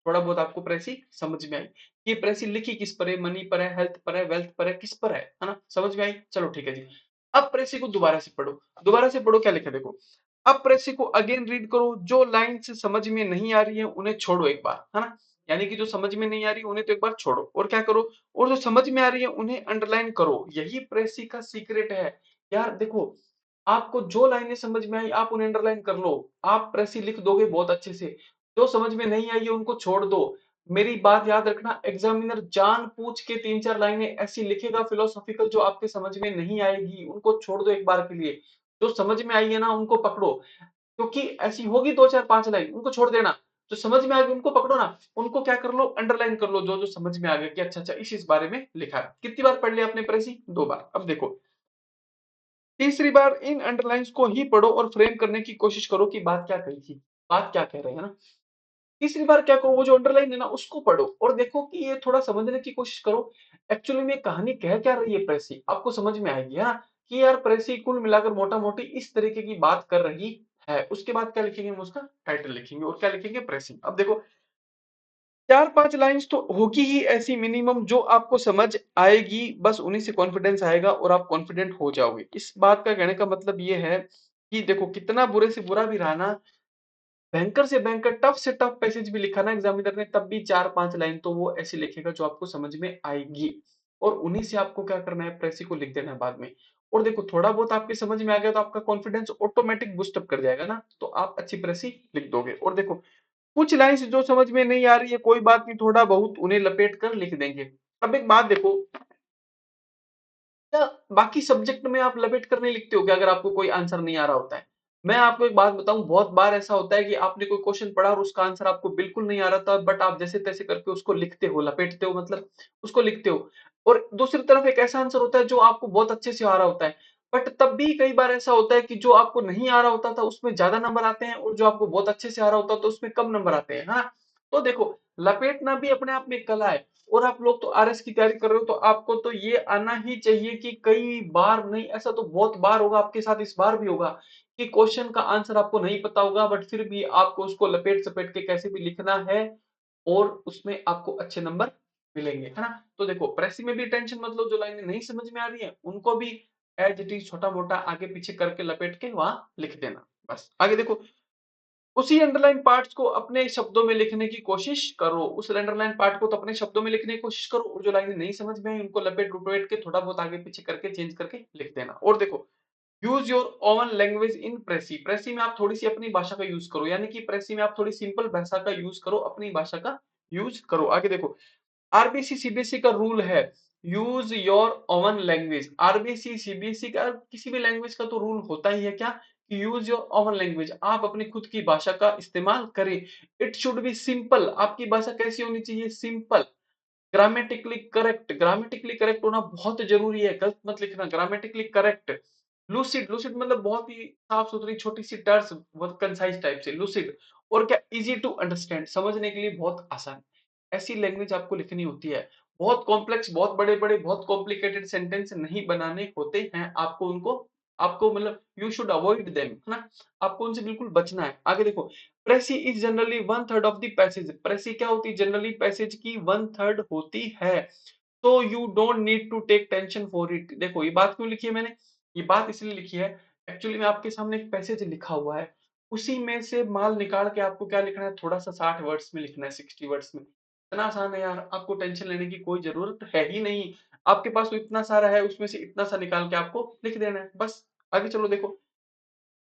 थोड़ा बहुत आपको प्रेसी समझ में आई, ये प्रेसी लिखी किस पर है, मनी पर है, हेल्थ पर है, वेल्थ पर है, किस पर है ना? समझ में आई? चलो ठीक है जी। अब प्रेसी को दोबारा से पढ़ो, दोबारा से पढ़ो क्या लिखा देखो। अब प्रेसी को अगेन रीड करो, जो लाइन्स समझ में नहीं आ रही है उन्हें छोड़ो एक बार, है ना? यानी कि जो समझ में नहीं आ रही है उन्हें तो एक बार छोड़ो, और क्या करो, और जो समझ में आ रही है उन्हें अंडरलाइन करो। यही प्रेसी का सीक्रेट है यार। देखो आपको जो लाइनें समझ में आई आप उन्हें अंडरलाइन कर लो, आप प्रेसी लिख दोगे बहुत अच्छे से। जो समझ में नहीं आई है उनको छोड़ दो। मेरी बात याद रखना, एग्जामिनर जान पूछ के तीन चार लाइनें ऐसी लिखेगा फिलोसॉफिकल, जो आपके समझ में नहीं आएगी उनको छोड़ दो एक बार के लिए। जो समझ में आई है ना उनको पकड़ो, क्योंकि ऐसी होगी दो चार पांच लाइन, उनको छोड़ देना। जो समझ में आ गई उनको पकड़ो ना, उनको क्या कर लो, अंडरलाइन कर लो, जो जो समझ में आ गया कि अच्छा अच्छा इस बारे में लिखा है। कितनी बार पढ़ लिया आपने प्रेसी? दो बार। अब देखो तीसरी बार इन अंडरलाइंस को ही पढ़ो और फ्रेम करने की कोशिश करो कि बात क्या कही थी, बात क्या कह रहे हैं ना। तीसरी बार क्या करो, वो जो अंडरलाइन है ना उसको पढ़ो और देखो कि ये थोड़ा समझने की कोशिश करो, एक्चुअली में कहानी कह क्या रही है प्रेसी, आपको समझ में आएगी, है ना? कि यार प्रेसी कुल मिलाकर मोटा मोटी इस तरीके की बात कर रही है। उसके बाद क्या लिखेंगे, हम उसका टाइटल लिखेंगे और क्या लिखेंगे, प्रेसी। अब देखो चार पांच लाइंस तो होगी ही ऐसी मिनिमम जो आपको समझ आएगी, बस उन्हीं से कॉन्फिडेंस आएगा और आप कॉन्फिडेंट हो जाओगे। इस बात का कहने का मतलब ये है कि देखो कितना बुरे से बुरा भी रहा ना, भयंकर से भयंकर टफ से टफ पैसेज भी लिखा ना एग्जामिनर ने, तब भी चार पांच लाइन तो वो ऐसी लिखेगा जो आपको समझ में आएगी, और उन्हीं से आपको क्या करना है, प्रेसी को लिख देना है बाद में। और देखो थोड़ा बहुत आपके समझ में आ गया तो आपका कॉन्फिडेंस ऑटोमेटिक बूस्ट अप कर जाएगा ना, तो आप अच्छी प्रेसी लिख दोगे। और देखो कुछ लाइंस जो समझ में नहीं आ रही है कोई बात नहीं, थोड़ा बहुत उन्हें लपेट कर लिख देंगे। अब एक बात देखो, क्या बाकी सब्जेक्ट में आप लपेट कर नहीं लिखते हो क्या, अगर आपको कोई आंसर नहीं आ रहा होता है? मैं आपको एक बात बताऊं, बहुत बार ऐसा होता है कि आपने कोई क्वेश्चन पढ़ा और उसका आंसर आपको बिल्कुल नहीं आ रहा था, बट आप जैसे तैसे करके उसको लिखते हो, लपेटते हो मतलब, उसको लिखते हो। और दूसरी तरफ एक ऐसा आंसर होता है जो आपको बहुत अच्छे से आ रहा होता है, बट तब भी कई बार ऐसा होता है कि जो आपको नहीं आ रहा होता था उसमें ज्यादा नंबर आते हैं, और जो आपको बहुत अच्छे से आ रहा होता है तो उसमें कम नंबर आते हैं, है ना? तो देखो, लपेटना भी अपने आप में एक कला है। और आप लोग तो आरएस की तैयारी कर रहे हो, तो आपको तो ये आना ही चाहिए कि कई बार नहीं, ऐसा तो बहुत बार होगा आपके साथ, इस बार भी होगा कि क्वेश्चन का आंसर आपको नहीं पता होगा, बट फिर भी आपको उसको लपेट सपेट के कैसे भी लिखना है और उसमें आपको अच्छे नंबर मिलेंगे, है ना। तो देखो, प्रेसी में भी टेंशन मत लो, जो लाइनें नहीं समझ में आ रही है उनको भी एज इट इज छोटा मोटा आगे पीछे करके लपेट के वहां लिख देना। बस आगे देखो, उसी अंडरलाइन पार्ट्स को अपने शब्दों में लिखने की कोशिश करो, उस अंडरलाइन पार्ट को तो अपने शब्दों में लिखने की कोशिश करो, और जो लाइनें नहीं समझ में आई उनको लपेट लुपेट के थोड़ा बहुत आगे पीछे करके चेंज करके लिख देना। और देखो, use your own language in precis, precis में आप थोड़ी सी अपनी भाषा का यूज करो, यानी कि प्रेसी में आप थोड़ी सिंपल भाषा का यूज करो, अपनी भाषा का यूज करो। आगे देखो, आरबीसी सीबीएसई का रूल है use your own language. RBC CBSE का किसी भी लैंग्वेज का तो रूल होता ही है क्या, कि यूज योर ओवन लैंग्वेज, आप अपनी खुद की भाषा का इस्तेमाल करें। इट शुड बी सिंपल, आपकी भाषा कैसी होनी चाहिए, simple, grammatically correct, grammatically correct होना बहुत जरूरी है, गलत मत लिखना, ग्रामेटिकली करेक्ट। लूसिड, लूसिड मतलब बहुत ही साफ सुथरी छोटी सी टर्स, बहुत कंसाइज टाइप से लूसिड। और क्या, इजी टू अंडरस्टैंड, समझने के लिए बहुत आसान, ऐसी लैंग्वेज आपको लिखनी होती है। बहुत कॉम्प्लेक्स, बहुत बड़े बड़े, बहुत कॉम्प्लिकेटेड सेंटेंस नहीं बनाने होते हैं आपको, उनको आपको मतलब यू शुड अवॉइड देम, है ना, आपको उनसे बिल्कुल बचना है। आगे देखो, precis is generally one third of the passage, precis क्या होती है, जनरली पैसेज की वन थर्ड होती है, तो you don't need to take tension for it. देखो, ये बात क्यों लिखी है मैंने, ये बात इसलिए लिखी है, एक्चुअली में आपके सामने एक पैसेज लिखा हुआ है, उसी में से माल निकाल के आपको क्या लिखना है, थोड़ा सा 60 वर्ड्स में लिखना है, 60 वर्ड्स में। इतना आसान है यार, आपको टेंशन लेने की कोई जरूरत है ही नहीं, आपके पास तो इतना सारा है, उसमें से इतना सा निकाल के आपको लिख देना है बस। आगे चलो, देखो,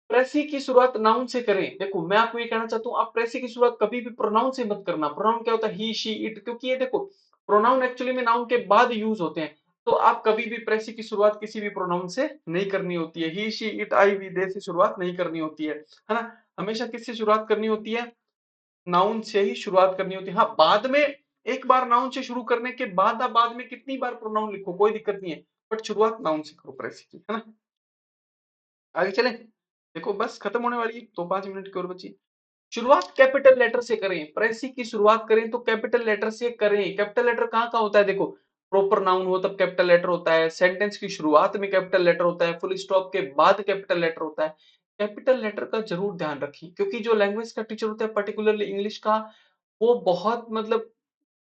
प्रेसी की शुरुआत नाउन से करें। देखो, मैं आपको ये कहना चाहता हूँ, आप प्रेसी की शुरुआत कभी भी प्रोनाउन से मत करना। प्रोनाउन क्या होता है, ही शी इट, क्योंकि ये देखो, प्रोनाउन एक्चुअली में नाउन के बाद यूज होते हैं, तो आप कभी भी प्रेसी की शुरुआत किसी भी प्रोनाउन से नहीं करनी होती है, ही शी इट आई वी दे से शुरुआत नहीं करनी होती है ना, हमेशा किससे शुरुआत करनी होती है, नाउन से ही शुरुआत करनी होती है। हाँ, बाद में एक बार नाउन से शुरू करने के बाद आप बाद में कितनी बार प्रोनाउन लिखो, कोई दिक्कत नहीं है, बट शुरुआत नाउन से करो प्रेसी की, है ना। आगे चले, देखो बस खत्म होने वाली है, तो 5 मिनट की और बची। शुरुआत कैपिटल लेटर से करें, प्रेसी की शुरुआत करें तो कैपिटल लेटर से करें। कैपिटल लेटर कहाँ कहाँ होता है, देखो, प्रॉपर नाउन हो तब कैपिटल लेटर होता है, सेंटेंस की शुरुआत में कैपिटल लेटर होता है, फुल स्टॉप के बाद कैपिटल लेटर होता है। कैपिटल लेटर का जरूर ध्यान रखें, क्योंकि जो लैंग्वेज का टीचर होता है, पर्टिकुलरली इंग्लिश का, वो बहुत मतलब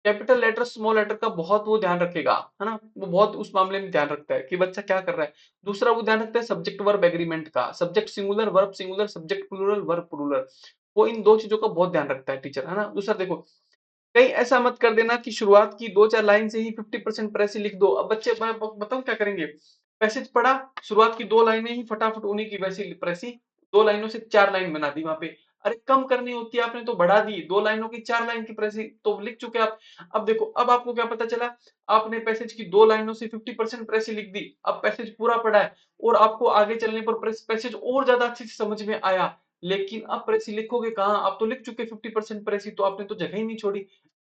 कैपिटल लेटर स्मॉल लेटर का बहुत वो ध्यान रखेगा, है ना, वो बहुत उस मामले में ध्यान रखता है कि बच्चा क्या कर रहा है। दूसरा वो ध्यान रखता है सब्जेक्ट वर्ब एग्रीमेंट का, subject singular, verb singular, subject plural, verb plural, वो इन दो चीजों का बहुत ध्यान रखता है टीचर, है ना। दूसरा देखो, कहीं ऐसा मत कर देना कि शुरुआत की 2-4 लाइन से ही 50% प्रेसी लिख दो। अब बच्चे, मैं बताऊं क्या करेंगे, पैसेज पढ़ा, शुरुआत की 2 लाइनें ही फटाफट उन्हीं की वैसी प्रेसी, 2 लाइनों से 4 लाइन बना दी वहां पे। अरे कम करनी होती है, आपने तो बढ़ा दी, 2 लाइनों की 4 लाइन की प्रेसी तो लिख चुके आप। अब देखो, अब आपको क्या पता चला, आपने पैसेज की 2 लाइनों से 50% प्रेसी लिख दी, अब पैसेज पूरा पढ़ा है, और आपको आगे चलने पर पैसेज और ज्यादा अच्छे से समझ में आया, लेकिन अब प्रेसी लिखोगे कहाँ, आप तो लिख चुके 50% प्रेसी, तो आपने तो जगह ही नहीं छोड़ी।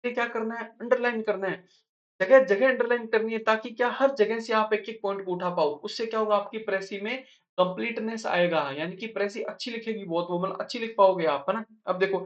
ये क्या करना है, अंडरलाइन करना है, जगह जगह अंडरलाइन करनी है, ताकि क्या, हर जगह से आप एक एक पॉइंट को उठा पाओ। उससे क्या होगा, आपकी प्रेसी में कंप्लीटनेस आएगा, यानी कि प्रेसी अच्छी लिखेगी बहुत, वो मतलब अच्छी लिख पाओगे आप, है ना। अब देखो,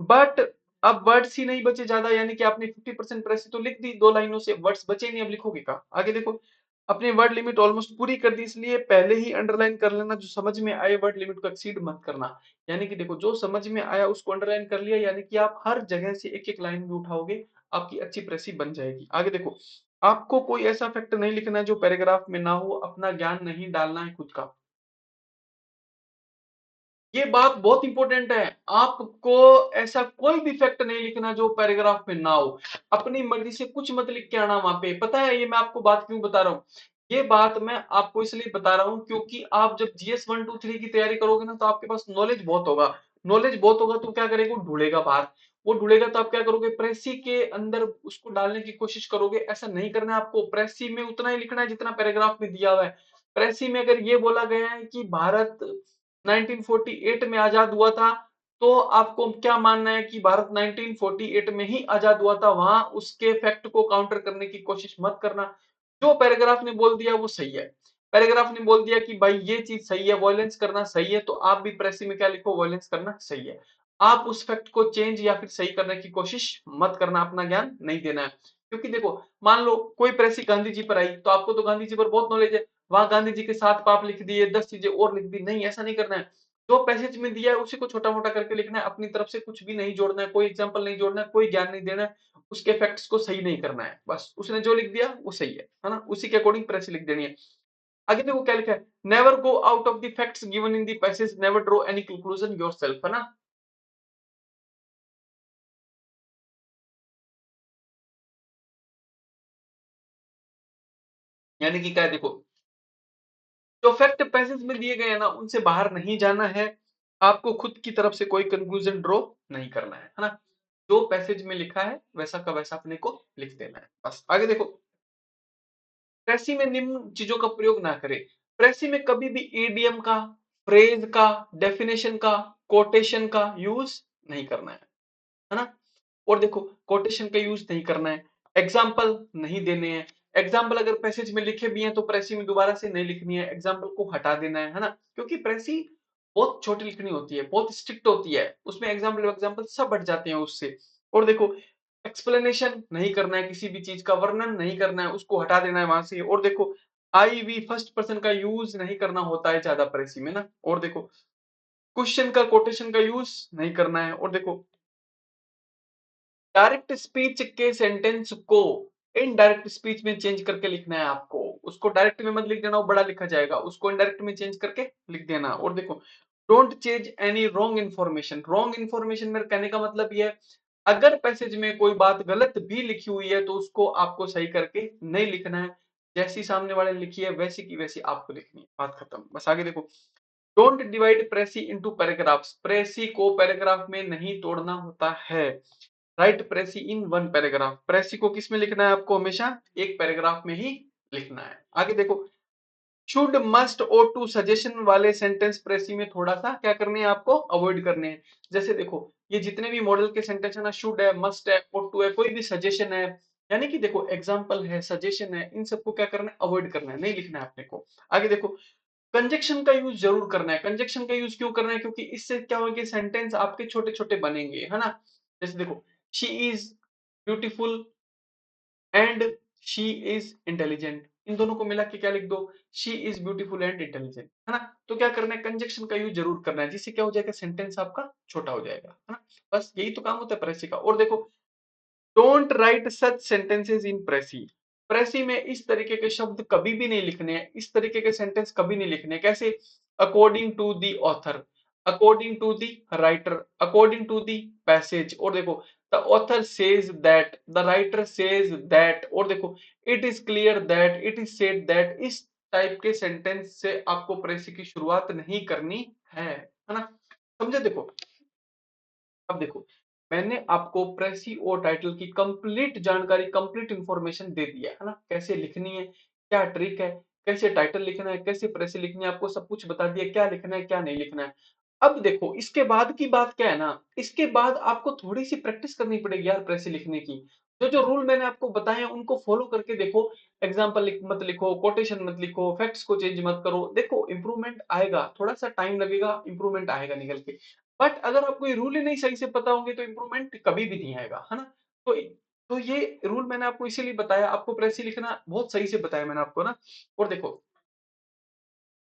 बट अब वर्ड्स ही नहीं बचे ज्यादा, यानी कि आपने 50% प्रेस तो लिख दी 2 लाइनों से, वर्ड्स बचे नहीं, अब लिखोगे कहाँ। आगे देखो, अपनी वर्ड लिमिट ऑलमोस्ट पूरी कर दी, इसलिए पहले ही अंडरलाइन कर लेना, जो समझ में आए वर्ड लिमिट को एक्सीड मत करना। यानी कि देखो, जो समझ में आया उसको अंडरलाइन कर लिया, यानी कि आप हर जगह से एक एक लाइन भी उठाओगे, आपकी अच्छी प्रेसी बन जाएगी। आगे देखो, आपको कोई ऐसा फैक्ट नहीं लिखना है जो पैराग्राफ में ना हो, अपना ज्ञान नहीं डालना है खुद का। ये बात बहुत इंपॉर्टेंट है, आपको ऐसा कोई भी फैक्ट नहीं लिखना जो पैराग्राफ में ना हो, अपनी मर्जी से कुछ मत लिख के आना वहां पे। पता है ये मैं आपको बात क्यों बता रहा हूँ, ये बात मैं आपको इसलिए बता रहा हूँ क्योंकि आप जब जीएस 1 2 3 की तैयारी करोगे ना, तो आपके पास नॉलेज बहुत होगा, नॉलेज बहुत होगा तो क्या करेगा, वो ढूंढेगा बाहर, वो ढूंढेगा तो आप क्या करोगे, प्रेसी के अंदर उसको डालने की कोशिश करोगे। ऐसा नहीं करना है आपको, प्रेसी में उतना ही लिखना है जितना पैराग्राफ में दिया हुआ है। प्रेसी में अगर ये बोला गया है कि भारत 1948 में आजाद हुआ था, तो आपको क्या मानना है कि भारत 1948 में ही आजाद हुआ था, वहां उसके फैक्ट को काउंटर करने की कोशिश मत करना। जो पैराग्राफ ने बोल दिया वो सही है, पैराग्राफ ने बोल दिया कि भाई ये चीज सही है, वॉयलेंस करना सही है, तो आप भी प्रेसी में क्या लिखो, वॉयलेंस करना सही है। आप उस फैक्ट को चेंज या फिर सही करने की कोशिश मत करना, अपना ज्ञान नहीं देना है। क्योंकि देखो, मान लो कोई प्रेसी गांधी जी पर आई, तो आपको तो गांधी जी पर बहुत नॉलेज है, वहां गांधी जी के 7 पाप लिख दिए, 10 चीजें और लिख दी, नहीं ऐसा नहीं करना है। जो पैसेज में दिया है उसी को छोटा मोटा करके लिखना है, अपनी तरफ से कुछ भी नहीं जोड़ना है, कोई एग्जाम्पल नहीं जोड़ना है, कोई ज्ञान नहीं देना है, उसके फैक्ट्स को सही नहीं करना है, बस उसने जो लिख दिया वो सही है ना, उसी के अकॉर्डिंग प्रेस लिख देनी है। आगे देखो क्या लिखा है, never go out of the facts given in the passage, never draw any conclusion yourself, है ना। यानी कि क्या है, देखो जो फैक्ट पैसेज में दिए गए हैं ना, उनसे बाहर नहीं जाना है, आपको खुद की तरफ से कोई कंक्लूजन ड्रॉ नहीं करना है ना। जो पैसेज में लिखा है वैसा का वैसा अपने को लिख देना है, बस। आगे देखो, प्रेसी में निम्न चीजों का प्रयोग ना करें। प्रेसी में कभी भी ईडीएम का, फ्रेज का, डेफिनेशन का, कोटेशन का यूज नहीं करना है ना। और देखो, कोटेशन का यूज नहीं करना है, एग्जाम्पल नहीं देने हैं। एग्जाम्पल अगर पैसेज में लिखे भी हैं तो प्रेसी में दोबारा से नहीं लिखनी है, एग्जाम्पल को हटा देना है ना। क्योंकि प्रेसी बहुत छोटी लिखनी होती है, बहुत स्ट्रिक्ट होती है, उसमें एग्जाम्पल एग्जाम्पल सब हट जाते हैं उससे। और देखो, एक्सप्लेनेशन नहीं करना है, किसी भी चीज का वर्णन नहीं करना है, उसको हटा देना है वहां से। और देखो, आई वी फर्स्ट पर्सन का यूज नहीं करना होता है ज्यादा प्रेसी में ना। और देखो, क्वेश्चन का, कोटेशन का यूज नहीं करना है। और देखो, डायरेक्ट स्पीच के सेंटेंस को इनडायरेक्ट स्पीच में चेंज करके लिखना है आपको, उसको डायरेक्ट में मत लिख देना, वो बड़ा लिखा जाएगा, उसको इनडायरेक्ट में चेंज करके लिख देना। और देखो, don't change any wrong information. Wrong information मेरे कहने का मतलब ये है, अगर पैसेज में कोई बात गलत भी लिखी हुई है तो उसको आपको सही करके नहीं लिखना है, जैसी सामने वाले ने लिखी है वैसी की वैसी आपको लिखनी है, बात खत्म। बस आगे देखो, don't divide precis into paragraphs. Precis को पैराग्राफ में नहीं तोड़ना होता है। Write precis in one paragraph. Precis को किस में लिखना है, आपको हमेशा एक पैराग्राफ में ही लिखना है। आगे देखो, शुड, मस्ट, और टू सजेशन वाले सेंटेंस प्रेसी में थोड़ा सा क्या करने हैं, आपको अवॉइड करने हैं। जैसे देखो, ये जितने भी मॉडल के सेंटेंस है ना, शुड है, मस्ट है, और टू है, कोई भी सजेशन है, यानी कि देखो एग्जाम्पल है, सजेशन है, इन सबको क्या करना है, अवॉइड करना है, नहीं लिखना है अपने को। आगे देखो, कंजक्शन का यूज जरूर करना है। कंजक्शन का यूज क्यों करना है, क्योंकि इससे क्या होगा कि सेंटेंस आपके छोटे छोटे बनेंगे, है ना। जैसे देखो, she is beautiful and she is intelligent, इन दोनों को मिला के क्या लिख दो, she is beautiful and intelligent, है ना। तो क्या करना है, कंजक्शन का यूज जरूर करना है, जिससे क्या हो जाएगा, सेंटेंस आपका छोटा हो जाएगा, है ना। बस यही तो काम होता है प्रेसी का। और देखो, don't write such sentences in precis. Precis में इस तरीके के शब्द कभी भी नहीं लिखने हैं, इस तरीके के सेंटेंस कभी नहीं लिखने हैं। कैसे, according to the author, according to the writer, according to the passage. और देखो, the author says that, the writer says that. और देखो, it is clear that, it is said that. इस टाइप के सेंटेंस से आपको प्रेसी की शुरुआत नहीं करनी है ना। समझे। देखो, अब देखो, मैंने आपको प्रेसी और टाइटल की कंप्लीट जानकारी, कंप्लीट इंफॉर्मेशन दे दिया है ना, कैसे लिखनी है, क्या ट्रिक है, कैसे टाइटल लिखना है, कैसे प्रेसी लिखनी है, आपको सब कुछ बता दिया, क्या लिखना है क्या नहीं लिखना है। अब देखो, इसके बाद की बात क्या है ना, इसके बाद आपको थोड़ी सी प्रैक्टिस करनी पड़ेगी यार प्रेसी लिखने की। जो जो रूल मैंने आपको बताए हैं उनको फॉलो करके देखो। एग्जाम्पल मत लिखो, कोटेशन मत लिखो, फैक्ट्स को चेंज मत करो, देखो इंप्रूवमेंट आएगा, थोड़ा सा टाइम लगेगा, इंप्रूवमेंट आएगा निकल के। बट अगर आपको ये रूल ही नहीं सही से पता होंगे तो इंप्रूवमेंट कभी भी नहीं आएगा, है ना। तो तो ये रूल मैंने आपको इसीलिए बताया, आपको प्रेसी लिखना बहुत सही से बताया मैंने आपको ना। और देखो,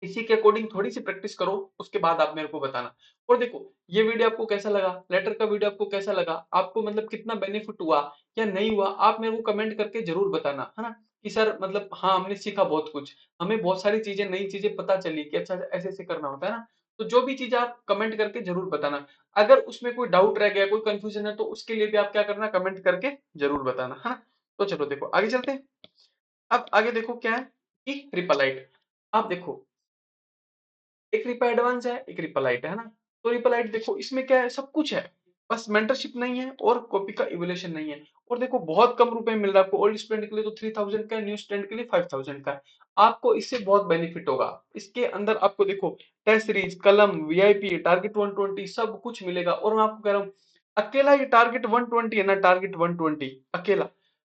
इसी के अकॉर्डिंग थोड़ी सी प्रैक्टिस करो, उसके बाद आप मेरे को बताना। और देखो, ये वीडियो आपको कैसा लगा, लेटर का वीडियो आपको कैसा लगा, आपको मतलब कितना बेनिफिट हुआ या नहीं हुआ, आप मेरे को कमेंट करके जरूर बताना, है ना। कि सर मतलब हाँ, हमने सीखा बहुत कुछ, हमें बहुत सारी चीजें, नई चीजें पता चली कि अच्छा ऐसे ऐसे करना होता है ना। तो जो भी चीज आप कमेंट करके जरूर बताना। अगर उसमें कोई डाउट रह गया, कोई कंफ्यूजन है, तो उसके लिए भी आप क्या करना, कमेंट करके जरूर बताना, है ना। तो चलो देखो आगे चलते हैं। अब आगे देखो क्या है कि रिपलाइट। आप देखो, एक रिपा एडवांस है, एक रिपलाइट है ना। तो रिपलाइट देखो, इसमें क्या है, सब कुछ है, बस मेंटरशिप नहीं है और कॉपी का इवोल्यूशन नहीं है। और देखो, बहुत कम रुपए में मिल रहा है आपको, ओल्ड स्टूडेंट के लिए तो 3000 का है, न्यू स्टूडेंट के लिए 5000 का है। आपको इससे बहुत बेनिफिट होगा। इसके अंदर आपको देखो, टेस्ट सीरीज, कलम, वीआईपी, टारगेट 120 सब कुछ मिलेगा। और मैं आपको कह रहा हूँ, अकेला ये टारगेट 120 है ना, टारगेट 120 अकेला,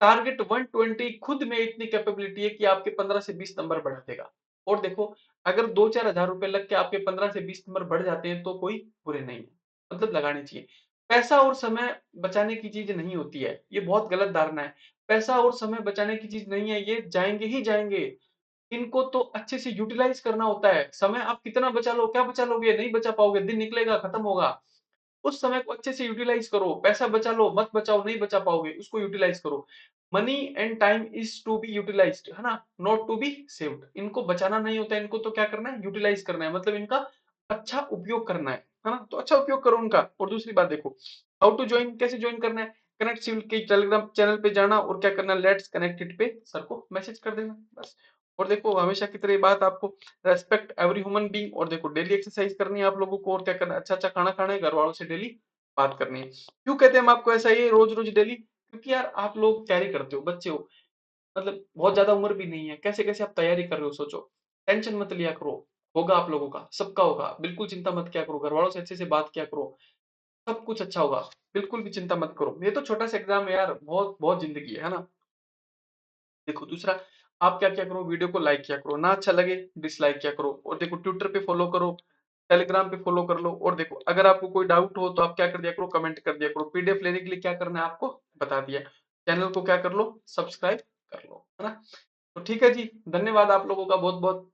टारगेट 120 खुद में इतनी कैपेबिलिटी है कि आपके 15 से 20 नंबर बढ़ा देगा। और देखो, अगर 2-4 हजार रुपए लग के आपके 15 से 20 नंबर बढ़ जाते हैं तो कोई बुरे नहीं है। मतलब लगानी चाहिए। पैसा और समय बचाने की चीज नहीं होती है, ये बहुत गलत धारणा है। पैसा और समय बचाने की चीज नहीं है, ये जाएंगे ही जाएंगे। इनको तो अच्छे से यूटिलाइज करना होता है। समय आप कितना बचा लो, क्या बचा लोगे, नहीं बचा पाओगे, दिन निकलेगा, खत्म होगा। उस समय को अच्छे से यूटिलाइज करो। पैसा बचा लो, मत बचाओ, नहीं बचा पाओगे, उसको यूटिलाइज करो। Money and time is to be utilized, है ना, नॉट टू बी सेव्ड। इनको बचाना नहीं होता है, इनको तो क्या करना है, यूटिलाइज करना है, मतलब इनका अच्छा उपयोग करना है ना। तो अच्छा उपयोग करो उनका। और दूसरी बात देखो, हाउ टू ज्वाइन, कैसे ज्वाइन करना है। कनेक्ट सिविल के टेलीग्राम चैनल पे जाना और क्या करना, लेट्स कनेक्टेड पे सर को मैसेज कर देना बस। और देखो हमेशा की तरह ये बात आपको, रेस्पेक्ट एवरी ह्यूमन बीइंग। और देखो डेली एक्सरसाइज करनी है आप लोगों को, और क्या करना है, अच्छा अच्छा खाना खाना है, घर वालों से डेली बात करनी है। क्यों कहते हैं हम आपको ऐसा ये रोज रोज डेली, क्योंकि यार आप लोग तैयारी करते हो, बच्चे हो, मतलब बहुत ज्यादा उम्र भी नहीं है, कैसे कैसे आप तैयारी कर रहे हो सोचो। टेंशन मत लिया करो, होगा आप लोगों का, सबका होगा, बिल्कुल चिंता मत किया करो, घर वालों से अच्छे से बात किया करो, सब कुछ अच्छा होगा। बिल्कुल भी चिंता मत करो, ये तो छोटा सा एग्जाम है यार, बहुत बहुत जिंदगी है ना। देखो दूसरा, आप क्या क्या करो, वीडियो को लाइक किया करो, ना अच्छा लगे डिसलाइक किया करो। और देखो ट्विटर पे फॉलो करो, टेलीग्राम पे फॉलो कर लो। और देखो अगर आपको कोई डाउट हो तो आप क्या कर दिया करो, कमेंट कर दिया करो। पीडीएफ लेने के लिए क्या करना है आपको बता दिया। चैनल को क्या कर लो, सब्सक्राइब कर लो, है ना। तो ठीक है जी, धन्यवाद आप लोगों का बहुत बहुत।